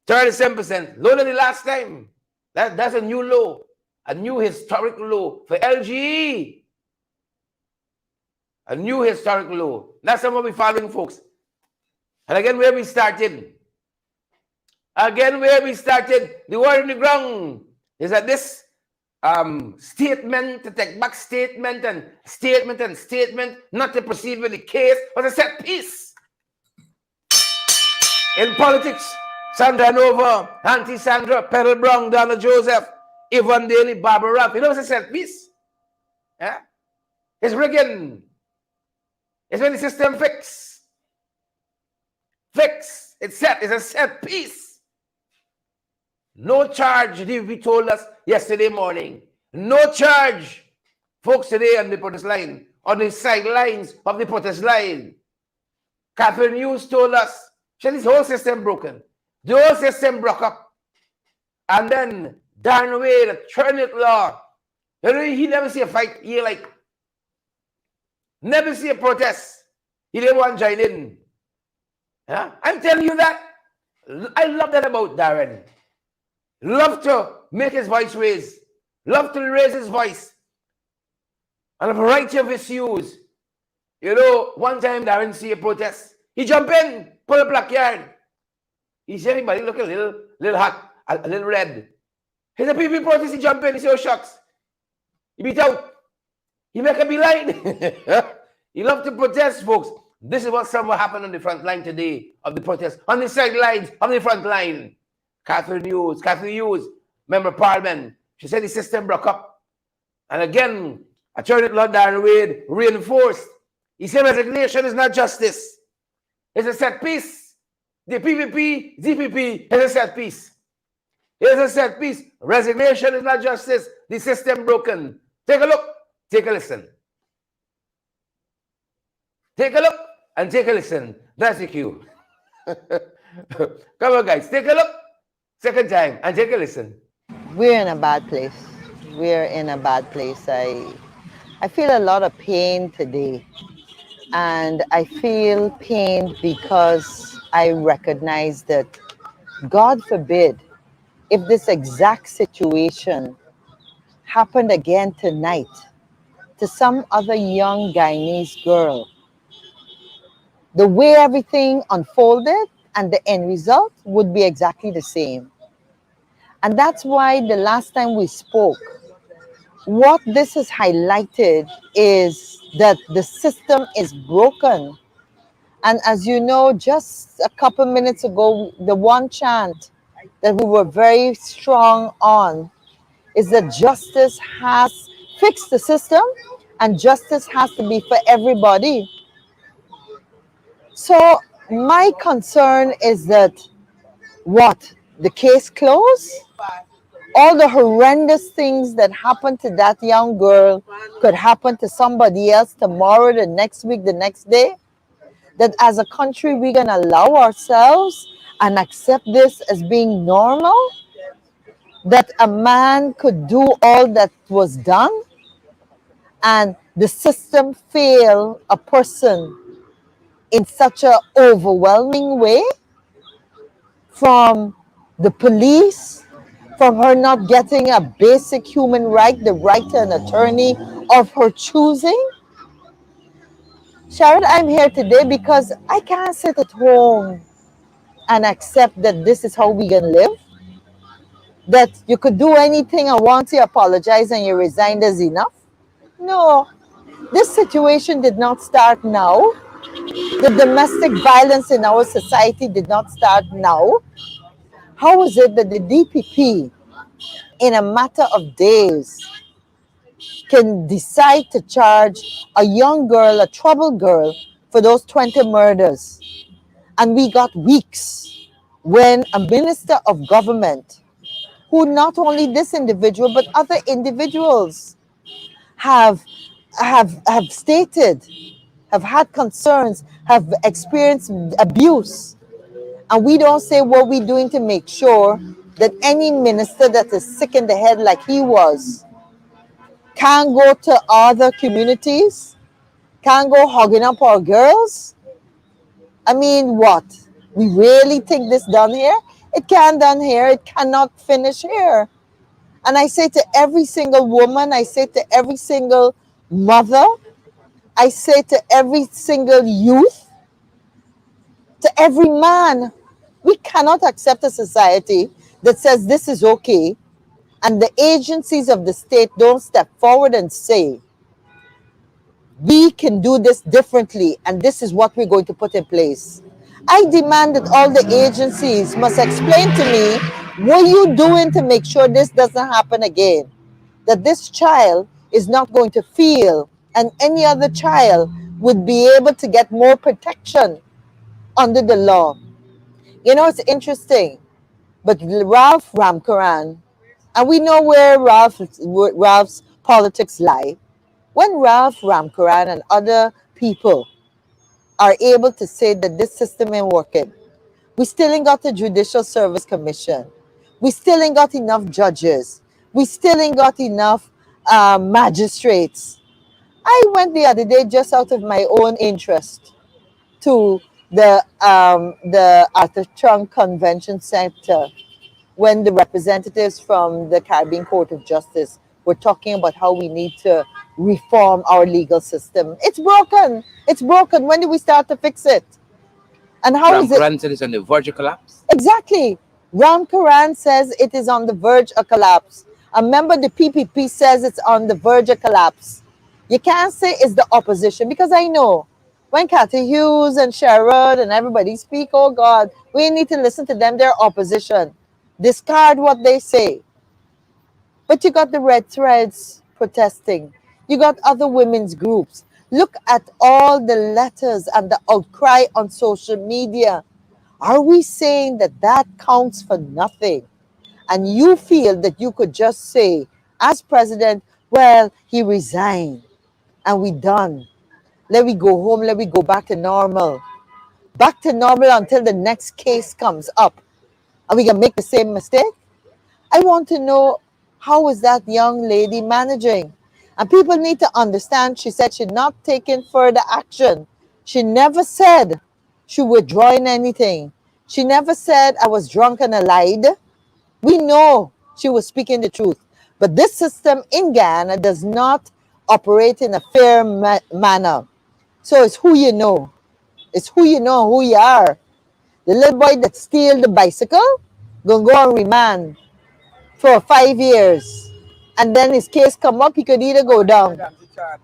37%. Lower than the last time. That's a new low. A new historic low for LGE. A new historic low. That's what we're following, folks. And again, where we started. The word in the ground is that this statement, to take back statement, not to proceed with the case, was a set piece. In politics, Sandra Nova, Auntie Sandra, Pearl Brown, Donna Joseph, Yvonne Daly, Barbara Rapp. You know it's a set piece. Yeah? It's rigging. It's when the system fix. It's set. It's a set piece. No charge, DVP told us yesterday morning. No charge. Folks today on the protest line, on the sidelines of the protest line. Catherine Hughes told us, she said this whole system broken. The whole system broke up. And then Darren Wade, the Trinity law. You know, he never see a fight. He like, never see a protest. He didn't want to join in. Yeah? I'm telling you that. I love that about Darren. Love to make his voice raise. Love to raise his voice. On a variety of issues. You know, one time Darren see a protest. He jump in, pull a placard. He see everybody look a little hot, a little red. He's a PPP protest, he jump in, he say, oh shucks. He beat out. He make a beeline. He love to protest, folks. This is what some will happen on the front line today of the protest. On the sidelines, on the front line. Catherine Hughes, Member of Parliament, she said the system broke up. And again, Attorney Lord Darren Wade reinforced. He said resignation is not justice. It's a set piece. The PPP, DPP is a set piece. It's a set piece. Resignation is not justice. The system broken. Take a look. Take a listen. Take a look and take a listen. That's the cue. Come on, guys. Take a look. Second time and take a listen. We're in a bad place. We're in a bad place. I feel a lot of pain today. And I feel pain because I recognize that, God forbid, if this exact situation happened again tonight to some other young Guyanese girl, the way everything unfolded and the end result would be exactly the same. And that's why the last time we spoke, what this has highlighted is that the system is broken. And as you know, just a couple minutes ago, the one chant that we were very strong on is that justice has fixed the system and justice has to be for everybody. So my concern is that the case closed? All the horrendous things that happened to that young girl could happen to somebody else tomorrow, the next week, the next day? That as a country, we're going to allow ourselves and accept this as being normal? That a man could do all that was done and the system fail a person in such an overwhelming way? From the police, from her not getting a basic human right, the right to an attorney of her choosing. Sharon, I'm here today because I can't sit at home and accept that this is how we can live. That you could do anything and once you apologize and you resign, is enough. No, this situation did not start now. The domestic violence in our society did not start now. How is it that the DPP, in a matter of days, can decide to charge a young girl, a troubled girl, for those 20 murders? And we got weeks when a minister of government, who not only this individual, but other individuals have stated, have had concerns, have experienced abuse. And we don't say what we're doing to make sure that any minister that is sick in the head like he was can't go to other communities, can't go hugging up our girls. I mean, what? We really think this done here? It can't done here. It cannot finish here. And I say to every single woman, I say to every single mother, I say to every single youth, to every man, we cannot accept a society that says this is okay, and the agencies of the state don't step forward and say, we can do this differently, and this is what we're going to put in place. I demand that all the agencies must explain to me, what are you doing to make sure this doesn't happen again? That this child is not going to feel, and any other child would be able to get more protection under the law. You know, it's interesting, but Ralph Ramkaran, and we know where Ralph's politics lie. When Ralph Ramkaran and other people are able to say that this system ain't working, we still ain't got the Judicial Service Commission. We still ain't got enough judges. We still ain't got enough magistrates. I went the other day, just out of my own interest, to the Arthur Chung Convention Center when the representatives from the Caribbean Court of Justice were talking about how we need to reform our legal system. It's broken. It's broken. When do we start to fix it? And how is it? Ramkaran said it's on the verge of collapse. Exactly. Ramkaran says it is on the verge of collapse. A member of the PPP says it's on the verge of collapse. You can't say it's the opposition, because I know when Cathy Hughes and Sherrod and everybody speak, oh God, we need to listen to them. They're opposition. Discard what they say. But you got the Red Threads protesting. You got other women's groups. Look at all the letters and the outcry on social media. Are we saying that that counts for nothing? And you feel that you could just say, as president, well, he resigned and we done. Let me go home, let me go back to normal. Back to normal until the next case comes up. Are we going to make the same mistake? I want to know, how is that young lady managing? And people need to understand, she said she'd not taken further action. She never said she withdrawing anything. She never said I was drunk and I lied. We know she was speaking the truth. But this system in Ghana does not operate in a fair manner. So it's who you know. It's who you know, who you are. The little boy that steal the bicycle, gonna go on remand for 5 years. And then his case come up, he could either go down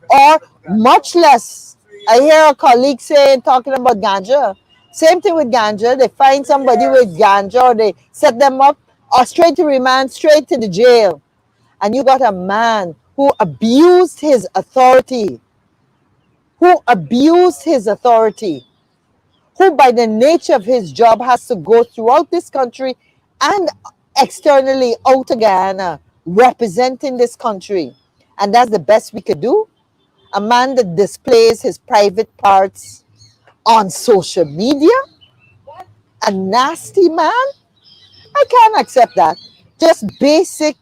or much less. I hear a colleague saying, talking about ganja. Same thing with ganja. They find somebody with ganja or they set them up or straight to remand, straight to the jail. And you got a man who abused his authority, who by the nature of his job has to go throughout this country and externally out of Guyana, representing this country. And that's the best we could do. A man that displays his private parts on social media, a nasty man, I can't accept that. Just basic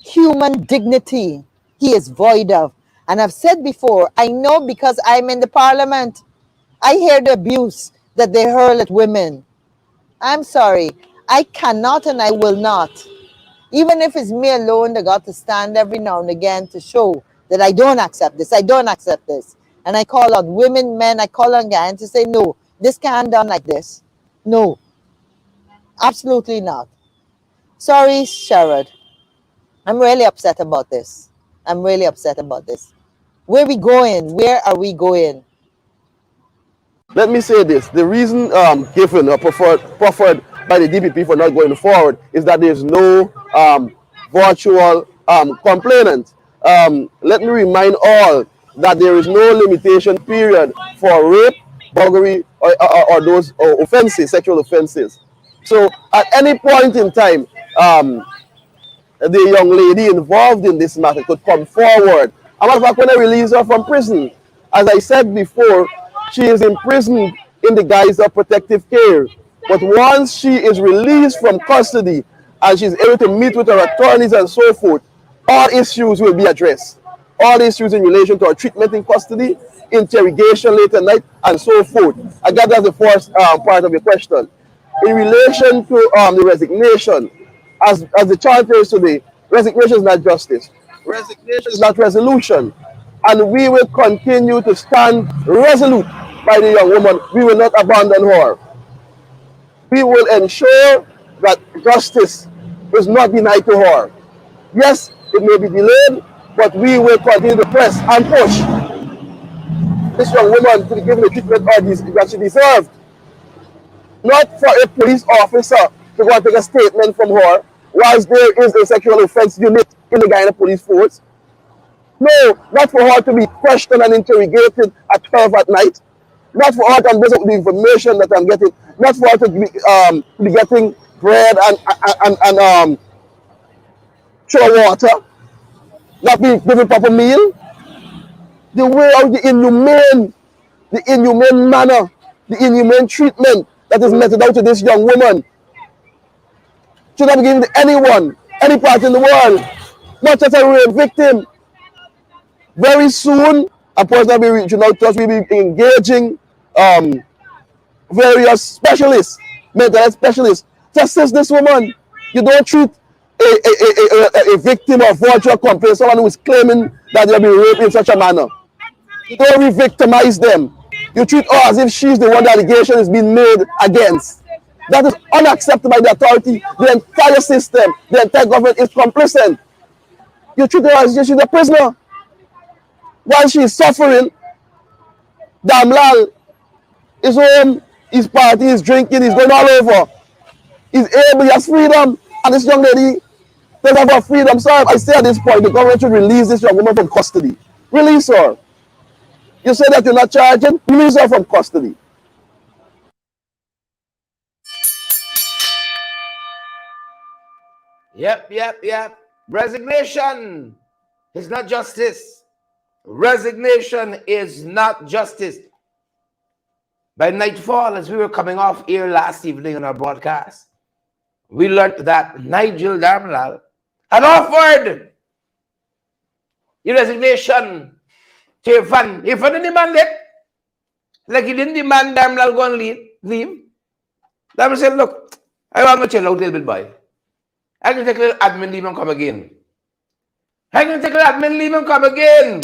human dignity he is void of. And I've said before, I know because I'm in the parliament, I hear the abuse that they hurl at women. I'm sorry, I cannot and I will not. Even if it's me alone that got to stand every now and again to show that I don't accept this, I don't accept this. And I call on women, men, I call on guys to say, no, this can't done like this. No, absolutely not. Sorry, Sherrod. I'm really upset about this. I'm really upset about this. Where are we going? Where are we going? Let me say this. The reason given or proffered by the DPP for not going forward is that there's no virtual complainant. Let me remind all that there is no limitation period for rape, burglary, or those offenses, sexual offenses. So at any point in time, the young lady involved in this matter could come forward. As a matter of fact, when I release her from prison, as I said before, she is imprisoned in the guise of protective care. But once she is released from custody and she's able to meet with her attorneys and so forth, all issues will be addressed. All issues in relation to her treatment in custody, interrogation later night, and so forth. I got that's the first part of your question. In relation to the resignation, as the charter is today, resignation is not justice. Resignation is not resolution. And we will continue to stand resolute by the young woman. We will not abandon her. We will ensure that justice is not denied to her. Yes, it may be delayed, but we will continue to press and push this young woman to be given the treatment that she deserved. Not for a police officer to go and take a statement from her, whilst there is a sexual offense unit in the Guyana Police Force. No, not for her to be questioned and interrogated at 12 at night. Not for her to base up the information that I'm getting. Not for her to be getting bread and pure water. Not being given proper meal. The way of the inhumane manner, the inhumane treatment that is meted out to this young woman should not be given to anyone, any part in the world, not just a rape victim. Very soon, a person will be reaching out to us. We'll be engaging various specialists, mental health specialists, to assist this woman. You don't treat a victim of virtual complaint, someone who is claiming that they'll be raped in such a manner. You don't re-victimize them. You treat her as if she's the one the allegation is being made against. That is unacceptable by the authority. The entire system, the entire government is complicit. You treat her as if she's a prisoner. While she's suffering, Dharamlall is home, his party, he's drinking, he's going all over. He's able, he has freedom, and this young lady doesn't have her freedom. So I say at this point, the government should release this young woman from custody. Release her. You say that you're not charging, release her from custody. Yep. Resignation is not justice. Resignation is not justice. By nightfall, as we were coming off here last evening on our broadcast, we learned that Nigel Dharamlall had offered his resignation to Irfan. Irfan didn't demand it. Like he didn't demand Dharamlall go and leave. Dharamlall said, look, I want to chill out a little bit, boy. I can take a little admin leave and come again. I can take a little admin leave and come again.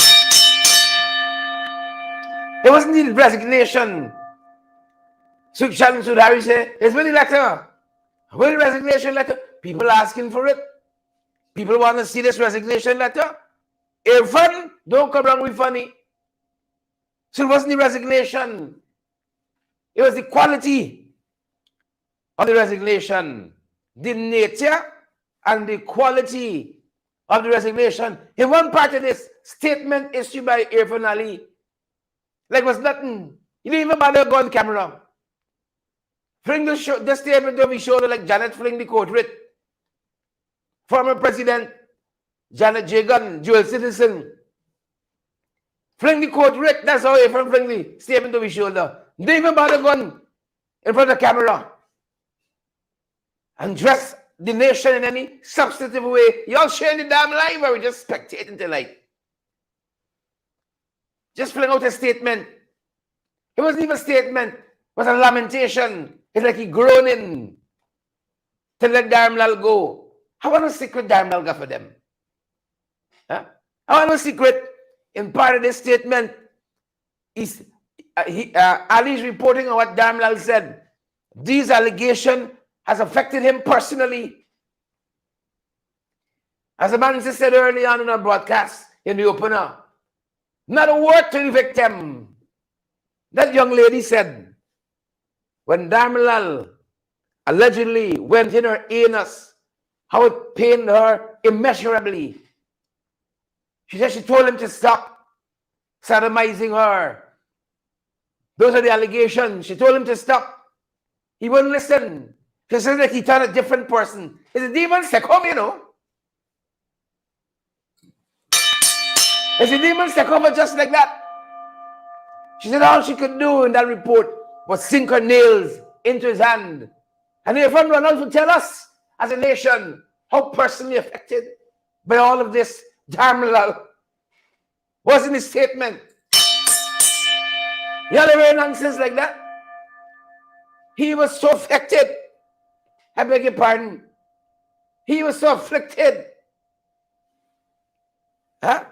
It wasn't the resignation. So Shannon Sudhari said, it's really letter. Will resignation letter? People asking for it. People want to see this resignation letter. Irfan, don't come wrong with funny. So it wasn't the resignation. It was the quality of the resignation. The nature and the quality of the resignation. In one part of this statement issued by Irfan Ali, like was nothing. He didn't even bother to go on camera. Fling the statement over his shoulder like Janet fling the coat writ. Former President Janet Jagan, dual citizen. Fling the coat writ. That's how Irfan fling the statement over his shoulder. Didn't even bother going in front of the camera and dress the nation in any substantive way. Y'all sharing the damn live or we just spectating tonight? Just fling out a statement. It wasn't even a statement. It was a lamentation. It's like he groaning to let Dharamlall go. How about a secret Dharamlall got for them? Huh? How about a secret in part of this statement? Ali's reporting on what Dharamlall said. These allegations has affected him personally. As the man said early on in our broadcast in the opener, not a word to the victim. That young lady said, when Dharamlall allegedly went in her anus, how it pained her immeasurably. She said she told him to stop sodomizing her. Those are the allegations. She told him to stop. He wouldn't listen. She said that he turned a different person. It's a demon stuck home, you know. It's a demon stuck over just like that. She said all she could do in that report was sink her nails into his hand. And Irfan ran out to tell us as a nation how personally affected by all of this Dharamlall was in his statement. You ever hear nonsense like that? He was so affected. I beg your pardon. He was so afflicted. Huh?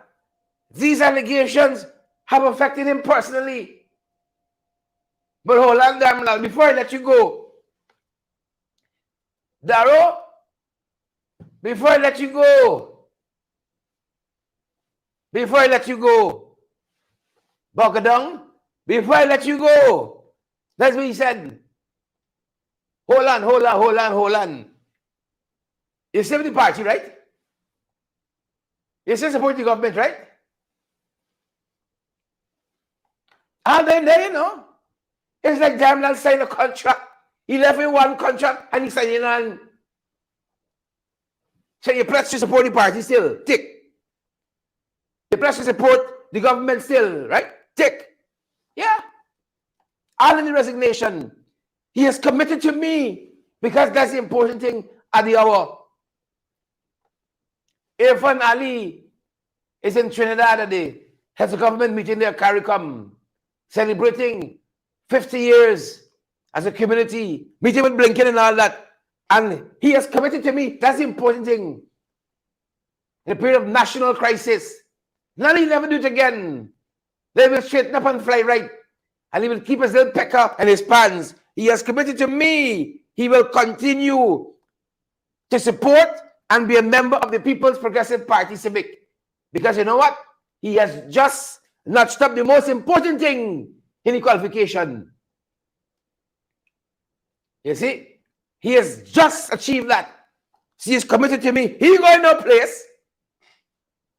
These allegations have affected him personally. But hold on, Dharamlall, before I let you go, Daro, before I let you go, Bogadong, before I let you go, that's what he said. Hold on. You're still with the party, right? You're still supporting the government, right? And then there, you know, it's like Dharamlall signed a contract. He left in one contract and he signed in on. So you pledge to support the party still, tick. You pledge to support the government still, right? Tick. Yeah. All in the resignation. He has committed to me because that's the important thing at the hour. Irfan Ali is in Trinidad today. Has a government meeting there, CARICOM, celebrating 50 years as a community, meeting with Blinken and all that. And he has committed to me. That's the important thing. In a period of national crisis. Now he'll never do it again. They will straighten up and fly right. And he will keep his little pecker and his pants. He has committed to me. He will continue to support and be a member of the People's Progressive Party Civic. Because you know what? he has just notched up the most important thing in the qualification. You see? He has just achieved that. He is committed to me. He's going to a place.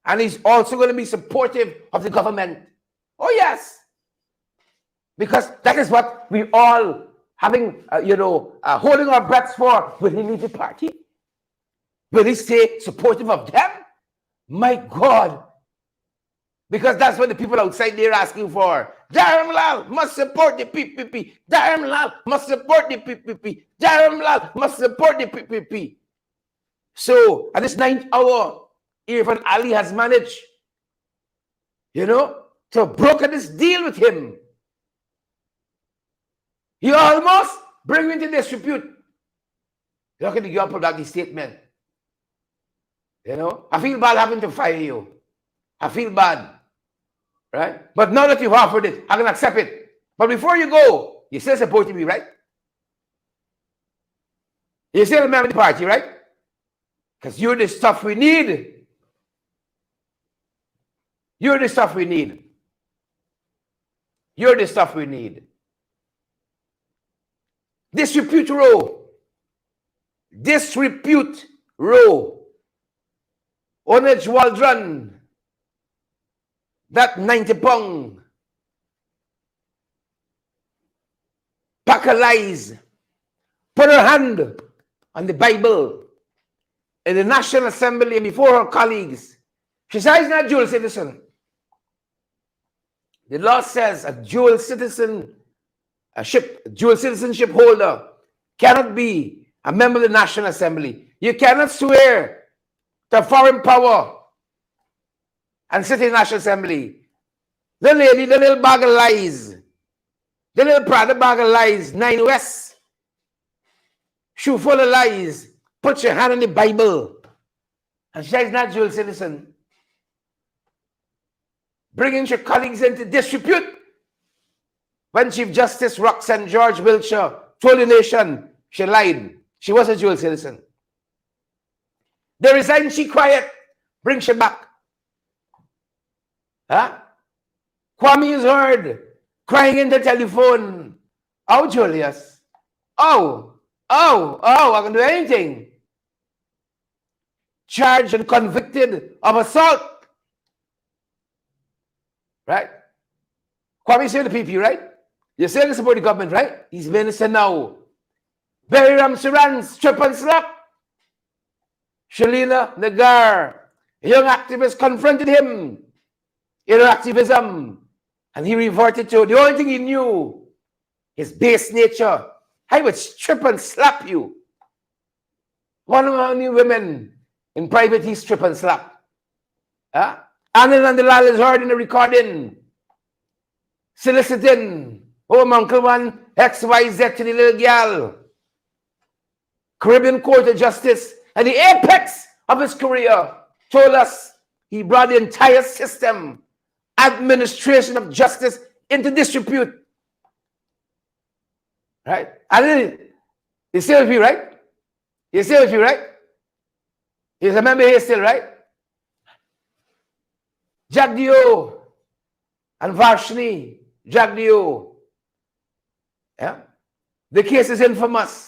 And he's also going to be supportive of the government. Oh, yes. Because that is what we all having, holding our breaths for. Will he leave the party? Will he stay supportive of them? My God. Because that's what the people outside there are asking for. Dharamlall must support the PPP. Dharamlall must support the PPP. Dharamlall must support the PPP. So, at this 9th hour, Irfan Ali has managed, to broker this deal with him. He almost bring me into disrepute. Look at the girl put back the statement. I feel bad having to fire you. I feel bad. Right? But now that you've offered it, I can accept it. But before you go, you still supporting me, right? You still a member of the party, right? Because you're the stuff we need. You're the stuff we need. You're the stuff we need. Disrepute row. Disrepute row. Onage Waldron. That 90 pound pack of lies. Put her hand on the Bible in the National Assembly and before her colleagues. She says she's not a dual citizen. The law says a dual citizenship holder cannot be a member of the National Assembly. You cannot swear to a foreign power and sit in the National Assembly. The lady, the little bag of lies, the little Prada bag of lies, 9 West, shoe full of lies, put your hand on the Bible, and she's not a dual citizen. Bringing your colleagues into disrepute. When Chief Justice Roxanne George Wiltshire told the nation she lied, she was a dual citizen. They resigned, she quiet, bring she back. Huh? Kwame is heard crying in the telephone. Oh, Julius. I can do anything. Charged and convicted of assault. Right? Kwame is still the PP, right? You're still support the government, right? He's minister now. Barry Ramsaran, strip and slap. Shalina Nagar, a young activist, confronted him in her activism, and he reverted to the only thing he knew, his base nature. I would strip and slap you. One of the only women in private he strip and slap. Anil Nandalal is heard in the recording, soliciting, Uncle One, XYZ to the little girl. Caribbean Court of Justice, at the apex of his career, told us he brought the entire system, administration of justice, into disrepute. Right? And he's still with you, right? He's still with you, right? He's a member here still, right? Jagdio and Varshni, Jagdio. Yeah? The case is infamous.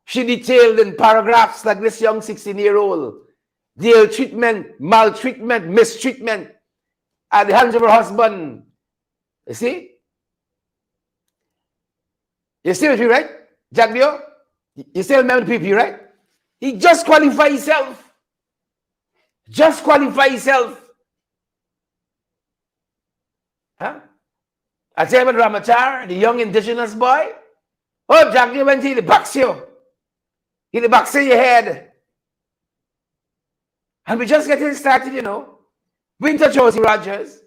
She detailed in paragraphs like this young 16-year-old, the ill treatment, maltreatment, mistreatment at the hands of her husband. You see? You still with me, right? Jagdio? You still remember the PP, right? He just qualified himself. Just qualify himself. Huh? I tell you about Ramachar, the young indigenous boy. Oh, Jagdio went to the box you. In the box of your head. And we just getting started, We didn't touch Josie Rogers.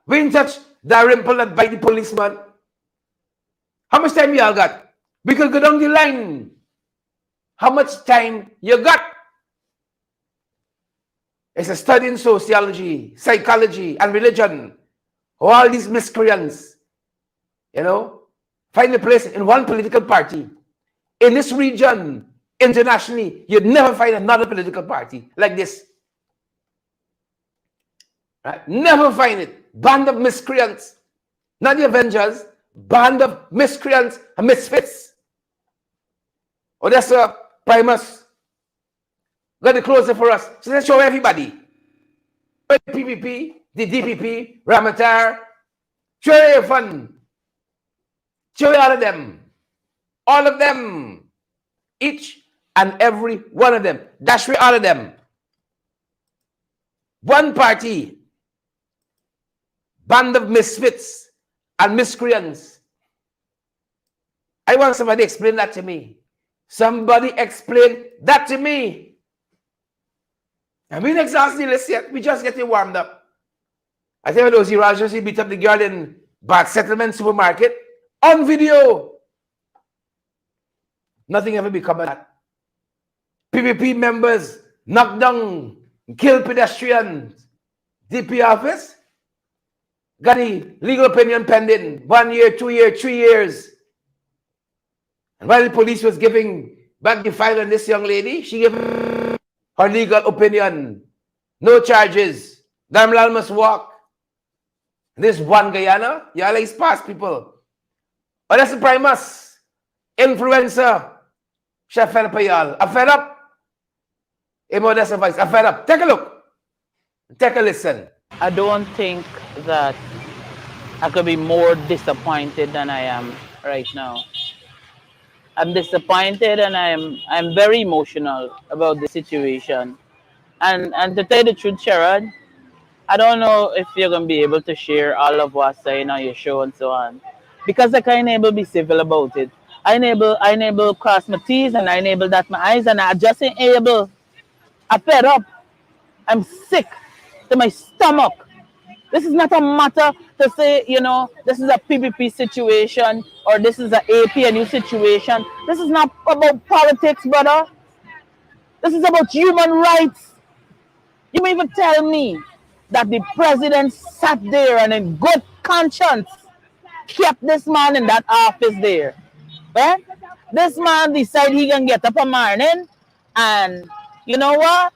We didn't touch Dharamlall by the policeman. How much time y'all got? We could go down the line. How much time you got? It's a study in sociology, psychology, and religion. All these miscreants, find a place in one political party. In this region, internationally, you'd never find another political party like this. Right? Never find it. Band of miscreants. Not the Avengers. Band of miscreants and misfits. Odessa, Primus. Got the closer for us. So let's show everybody. The PPP, the DPP, Ramatar. Show you fun. Show you all of them. All of them. Each and every one of them. Dash for all of them. One party. Band of misfits and miscreants. I want somebody to explain that to me. Somebody explain that to me. I mean, exhausted list yet. We just getting warmed up. I think those Irajans, he beat up the girl in Bath Settlement Supermarket on video. Nothing ever become of that. PPP members knock down, kill pedestrians. DP office got the legal opinion pending 1 year, 2 years, 3 years. And while the police was giving back the file on this young lady, she gave her legal opinion. No charges. Dharamlall must walk. This one Guyana, y'all is past people. Oh, that's the Primus. Influencer. She fed up y'all. I fed up. That's advice. I fed up. Take a look. Take a listen. I don't think that I could be more disappointed than I am right now. I'm disappointed and I'm very emotional about the situation. And to tell you the truth, Sharon, I don't know if you're gonna be able to share all of what's saying on your show and so on. Because I can't able to be civil about it. I enable cross my T's and I enable that my eyes and I just ain't able. I fed up. I'm sick to my stomach. This is not a matter to say, you know, this is a PPP situation or this is an APNU situation. This is not about politics, brother. This is about human rights. You may even tell me that the president sat there and in good conscience kept this man in that office there. Eh? This man decided he can get up a morning and you know what?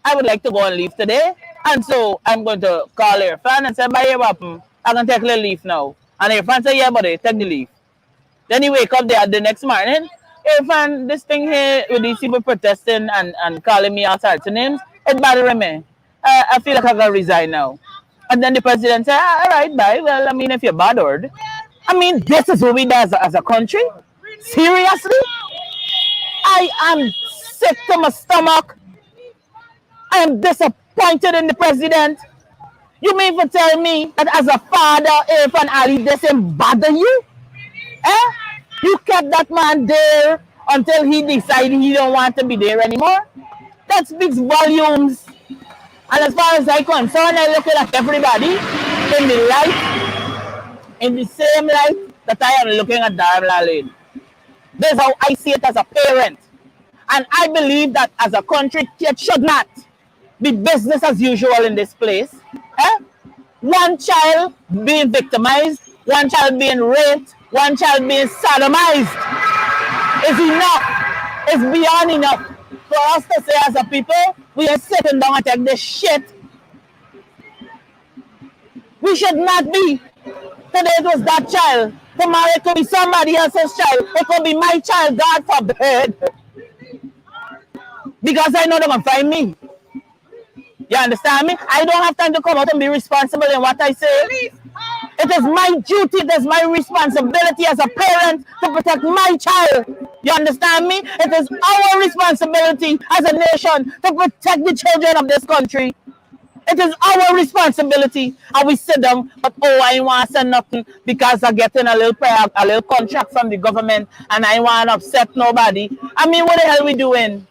I would like to go on leave today. And so I'm going to call Irfan and say, bye, Wappen, I can take the leave now. And Irfan say, yeah, buddy, take the leave. Then he wake up there the next morning. Irfan, this thing here with these people protesting and calling me all sorts of names, it bothering me. I feel like I gotta resign now. And then the president said, all right, bye. Well, I mean, if you're bothered. I mean, this is what we do as a country? Seriously? I am sick to my stomach. I am disappointed in the president. You may even tell me that as a father, Irfan Ali doesn't bother you? Eh? You kept that man there until he decided he don't want to be there anymore? That speaks volumes. And as far as I'm concerned, I look at everybody in the light, in the same light that I am looking at Dharamlall. This is how I see it as a parent. And I believe that as a country, it should not be business as usual in this place. Eh? One child being victimized, one child being raped, one child being sodomized is enough. It's beyond enough for us to say as a people, we are sitting down and take this shit. We should not be. Today it was that child. Tomorrow it could be somebody else's child. It could be my child, God forbid. Because I know they're going to find me. You understand me? I don't have time to come out and be responsible in what I say. It is my duty, it is my responsibility as a parent to protect my child. You understand me? It is our responsibility as a nation to protect the children of this country. It is our responsibility. And we sit down, but oh, I want to say nothing because I'm getting a little contract from the government and I want to upset nobody. I mean, what the hell are we doing?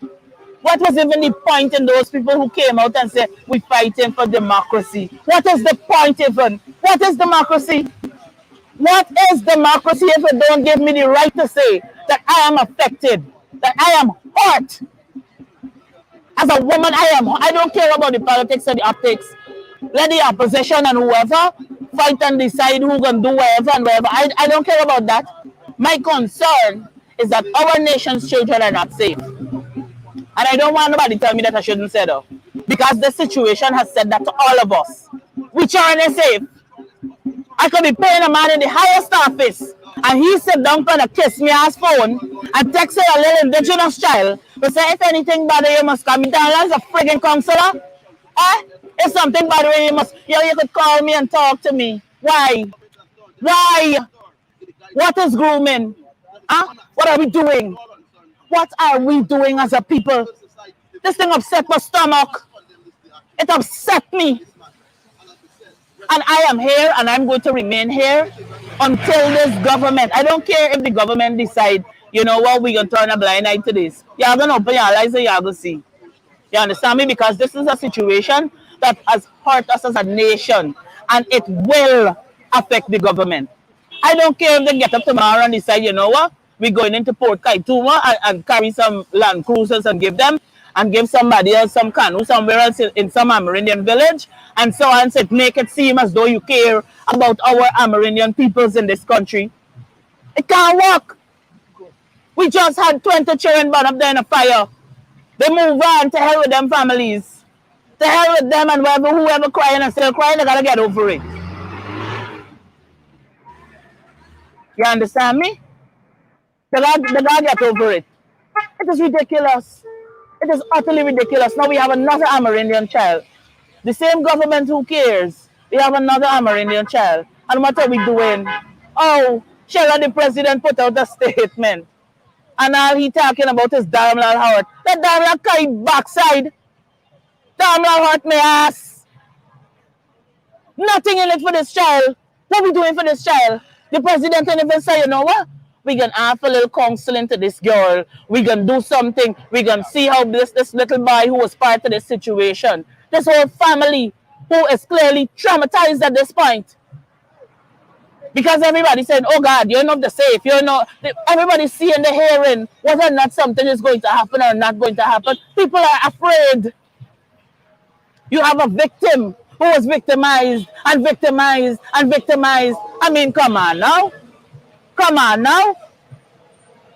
What was even the point in those people who came out and said, we're fighting for democracy? What is the point even? What is democracy? What is democracy if it don't give me the right to say that I am affected, that I am hurt? As a woman, I don't care about the politics or the optics. Let the opposition and whoever fight and decide who can do whatever and whatever. I don't care about that. My concern is that our nation's children are not safe. And I don't want nobody to tell me that I shouldn't say that. Because the situation has said that to all of us. which are safe. I could be paying a man in the highest office, and he sit down on a kiss me ass phone and text a little indigenous child to say, if anything bad, you must come down as a friggin' counselor. Eh? If something bad, you must, you could call me and talk to me. Why? Why? What is grooming? Huh? What are we doing? What are we doing as a people? This thing upset my stomach. It upset me. And I am here and I'm going to remain here until this government, I don't care if the government decide, you know what, we're going to turn a blind eye to this. You're going to open your eyes and you're going to see. You understand me? Because this is a situation that has hurt us as a nation and it will affect the government. I don't care if they get up tomorrow and decide, you know what, we're going into Port Kaituma and carry some land cruisers and give them, and give somebody else some canoe somewhere else in some Amerindian village, and so on, so make it seem as though you care about our Amerindian peoples in this country. It can't work. We just had 20 children burned up there in a fire. They move on, to hell with them families. To hell with them, and whoever crying and still crying, they gotta get over it. You understand me? They gotta get over it. It is ridiculous. It is utterly ridiculous. Now we have another Amerindian child. The same government who cares. We have another Amerindian child. And what are we doing? Oh, shall the president put out a statement? And all he talking about is Dharamlall hurt. Let Dharamlall carry backside. Dharamlall hurt my ass. Nothing in it for this child. What are we doing for this child? The president can even say, you know what? We're going to have a little counseling to this girl. We're going to do something. We're going to see how this little boy who was part of this situation, this whole family who is clearly traumatized at this point. Because everybody said, oh God, you're not the safe. You're not. Everybody's seeing the hearing whether or not something is going to happen or not going to happen. People are afraid. You have a victim who was victimized and victimized and victimized. I mean, come on now. Come on now.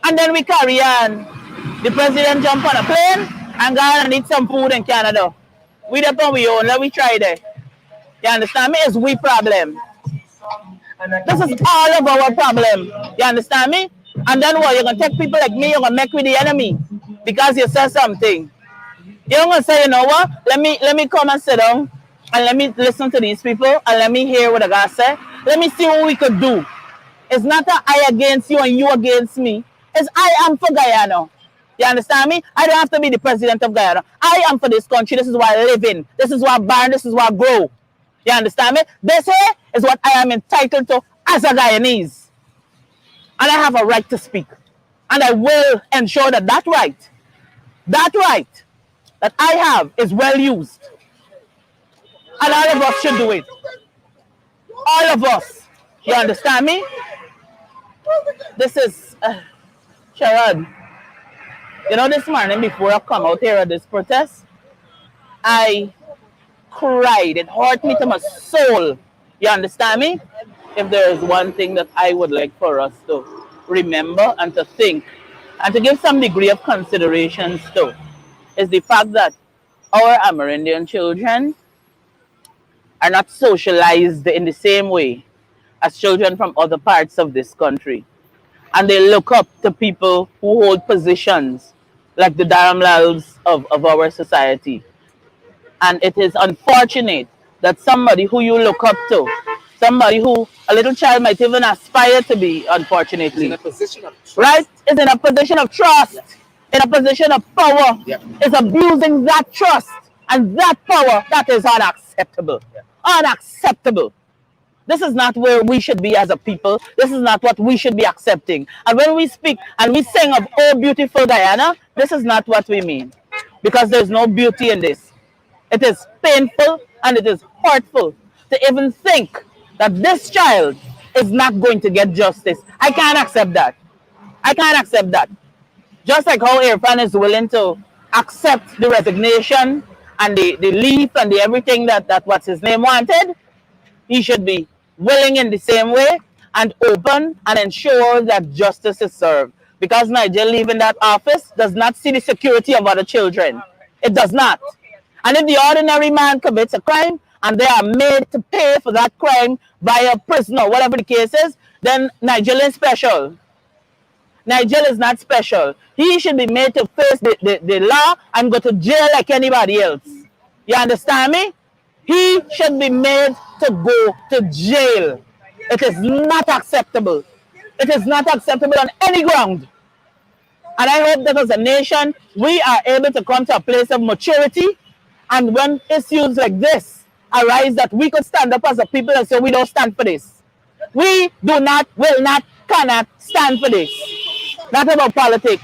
And then we carry on. The president jump on a plane and go and eat some food in Canada. We depend on we own. Let me try that. You understand me? It's we problem. This is all of our problem. You understand me? And then what? You're going to take people like me, you're going to make with the enemy because you said something. You're going to say, you know what? Let me come and sit down and let me listen to these people and let me hear what I got to say. Let me see what we could do. It's not that I against you and you against me. It's I am for Guyana. You understand me? I don't have to be the president of Guyana. I am for this country. This is where I live in. This is where I burn. This is where I grow. You understand me? This here is what I am entitled to as a Guyanese. And I have a right to speak. And I will ensure that that right that I have is well used. And all of us should do it. All of us. You understand me? This is, Sharad, you know, this morning before I come out here at this protest, I cried. It hurt me to my soul. You understand me? If there is one thing that I would like for us to remember and to think and to give some degree of considerations to, is the fact that our Amerindian children are not socialized in the same way as children from other parts of this country. And they look up to people who hold positions like the Dharamlalls of our society. And it is unfortunate that somebody who you look up to, somebody who a little child might even aspire to be, unfortunately, in a position of trust. Right? Is in a position of trust, in a position of power, is abusing that trust and that power. That is unacceptable. Unacceptable. This is not where we should be as a people. This is not what we should be accepting. And when we speak and we sing of, oh, beautiful Guyana, this is not what we mean. Because there's no beauty in this. It is painful and it is hurtful to even think that this child is not going to get justice. I can't accept that. I can't accept that. Just like how Irfan is willing to accept the resignation and the leave and the everything that what's his name wanted, he should be willing in the same way and open and ensure that justice is served. Because Nigel leaving that office does not see the security of other children. It does not. And if the ordinary man commits a crime and they are made to pay for that crime by a prisoner, whatever the case is, then Nigel is special. Nigel is not special. He should be made to face the law and go to jail like anybody else. You understand me? He should be made to go to jail. It is not acceptable. It is not acceptable on any ground. And I hope that as a nation, we are able to come to a place of maturity. And when issues like this arise, that we could stand up as a people and say, we don't stand for this. We do not, will not, cannot stand for this. Not about politics.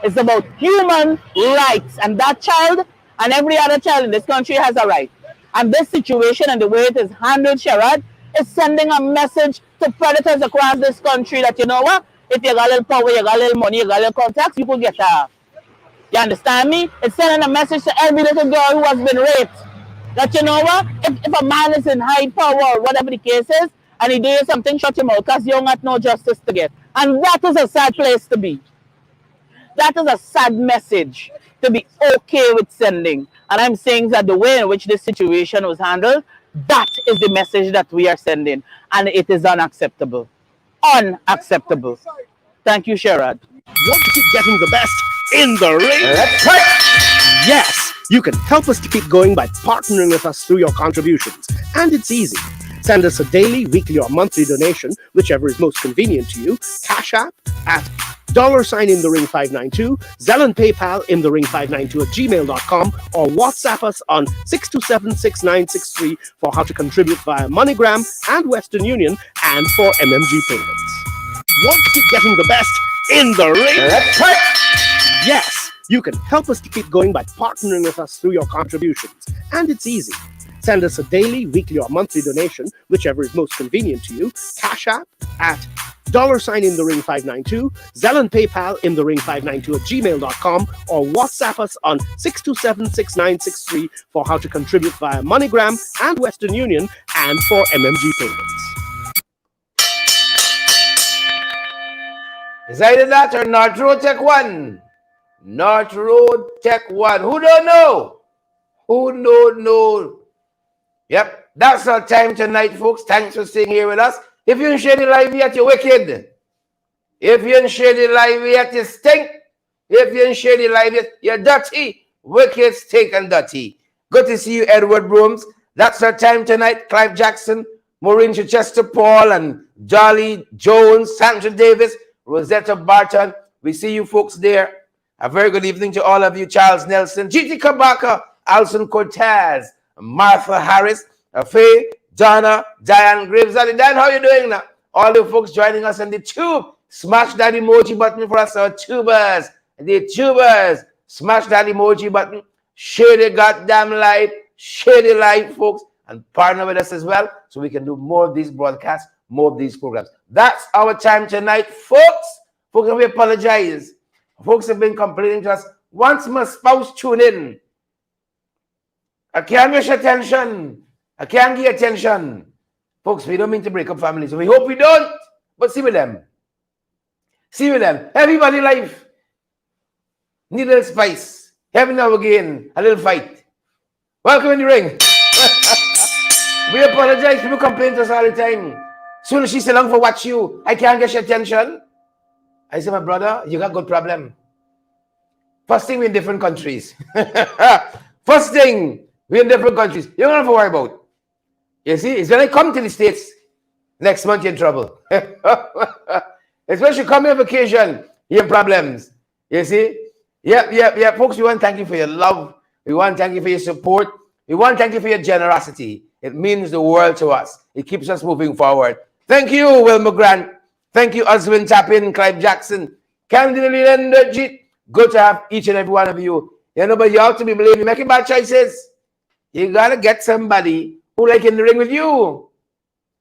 It's about human rights. And that child and every other child in this country has a right. And this situation and the way it is handled, Sherrod, is sending a message to predators across this country that, you know what, if you got a little power, you got a little money, you got a little contacts, you could get off. You understand me? It's sending a message to every little girl who has been raped that, you know what, if a man is in high power or whatever the case is, and he does something, shut him out, because you don't got no justice to get. And that is a sad place to be. That is a sad message to be okay with sending. And I'm saying that the way in which this situation was handled, that is the message that we are sending. And it is unacceptable. Unacceptable. Thank you, Sherrod. Want to keep getting the best in the ring? That's right. Yes, you can help us to keep going by partnering with us through your contributions. And it's easy. Send us a daily, weekly, or monthly donation, whichever is most convenient to you. Cash App at $ in the ring 592, Zelle and PayPal in the ring 592 at gmail.com, or WhatsApp us on 6276963 for how to contribute via MoneyGram and Western Union and for MMG payments. Want to keep getting the best in the ring? That's right. Yes, you can help us to keep going by partnering with us through your contributions. And it's easy. Send us a daily, weekly, or monthly donation, whichever is most convenient to you. Cash App at $ in the ring 592, Zelle and PayPal in the ring 592 at gmail.com, or WhatsApp us on 6276963 for how to contribute via MoneyGram and Western Union and for MMG payments. Is either that or North Road Tech 1? North Road Tech 1. Who don't know? Who don't know? Yep, that's our time tonight, folks. Thanks for staying here with us. If you ain't share the live yet, you're wicked. If you ain't share the live yet, you stink. If you ain't share the live yet, you're dirty. Wicked, stink, and dirty. Good to see you, Edward Brooms. That's our time tonight. Clive Jackson, Maureen Chichester Paul, and Jolly Jones, Sandra Davis, Rosetta Barton. We see you folks there. A very good evening to all of you. Charles Nelson, G.T. Kabaka, Alson Cortez, Martha Harris, Faye, Donna, Diane Graves. Dan, how you doing now? All the folks joining us on the tube. Smash that emoji button for us, our tubers. The tubers. Smash that emoji button. Share the goddamn light. Share the light, folks. And partner with us as well so we can do more of these broadcasts, more of these programs. That's our time tonight, folks. Folks, we apologize. Folks have been complaining to us. Once my spouse tune in, I can't get attention. I can't get attention. Folks, we don't mean to break up families. We hope we don't. But see with them. See with them. Everybody life need a little spice. Every now and again, a little fight. Welcome in the ring. We apologize. People complain to us all the time. Soon as she say long for watch you, I can't get your attention. I say, my brother, you got good problem. First thing, we're in different countries. First thing, we're in different countries. You don't have to worry about. You see, it's when I come to the States, next month you're in trouble. Especially coming on vacation, you have problems. You see? Yeah. Folks, we want to thank you for your love. We want to thank you for your support. We want to thank you for your generosity. It means the world to us. It keeps us moving forward. Thank you, Wilma Grant. Thank you, Oswin Tapin, Clive Jackson, Candy Lenderjit. Good to have each and every one of you. You know, but you have to be believing, making bad choices. You got to get somebody who like in the ring with you.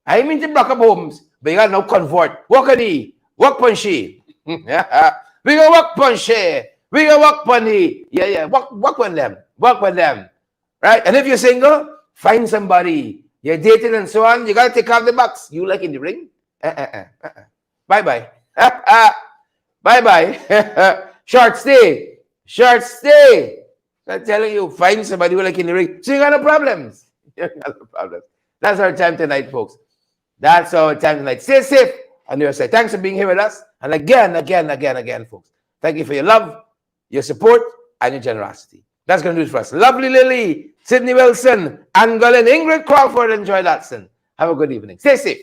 I mean to block up homes, but you got no comfort. Walk on he, walk punchy. We gonna walk punchy. We gonna walk punny. Yeah. Walk with them. Walk with them. Right? And if you're single, find somebody. You're dating and so on. You gotta take off the box. You like in the ring? Bye-bye. Bye-bye. Short stay. Short stay. I'm telling you, find somebody who like in the ring. So you got no problems. No problem. That's our time tonight, folks. That's our time tonight. Stay safe on your side. Thanks for being here with us. And again, folks. Thank you for your love, your support, and your generosity. That's going to do it for us. Lovely Lily, Sydney Wilson, Anne Gullen, Ingrid Crawford, and Joy Latson. Have a good evening. Stay safe.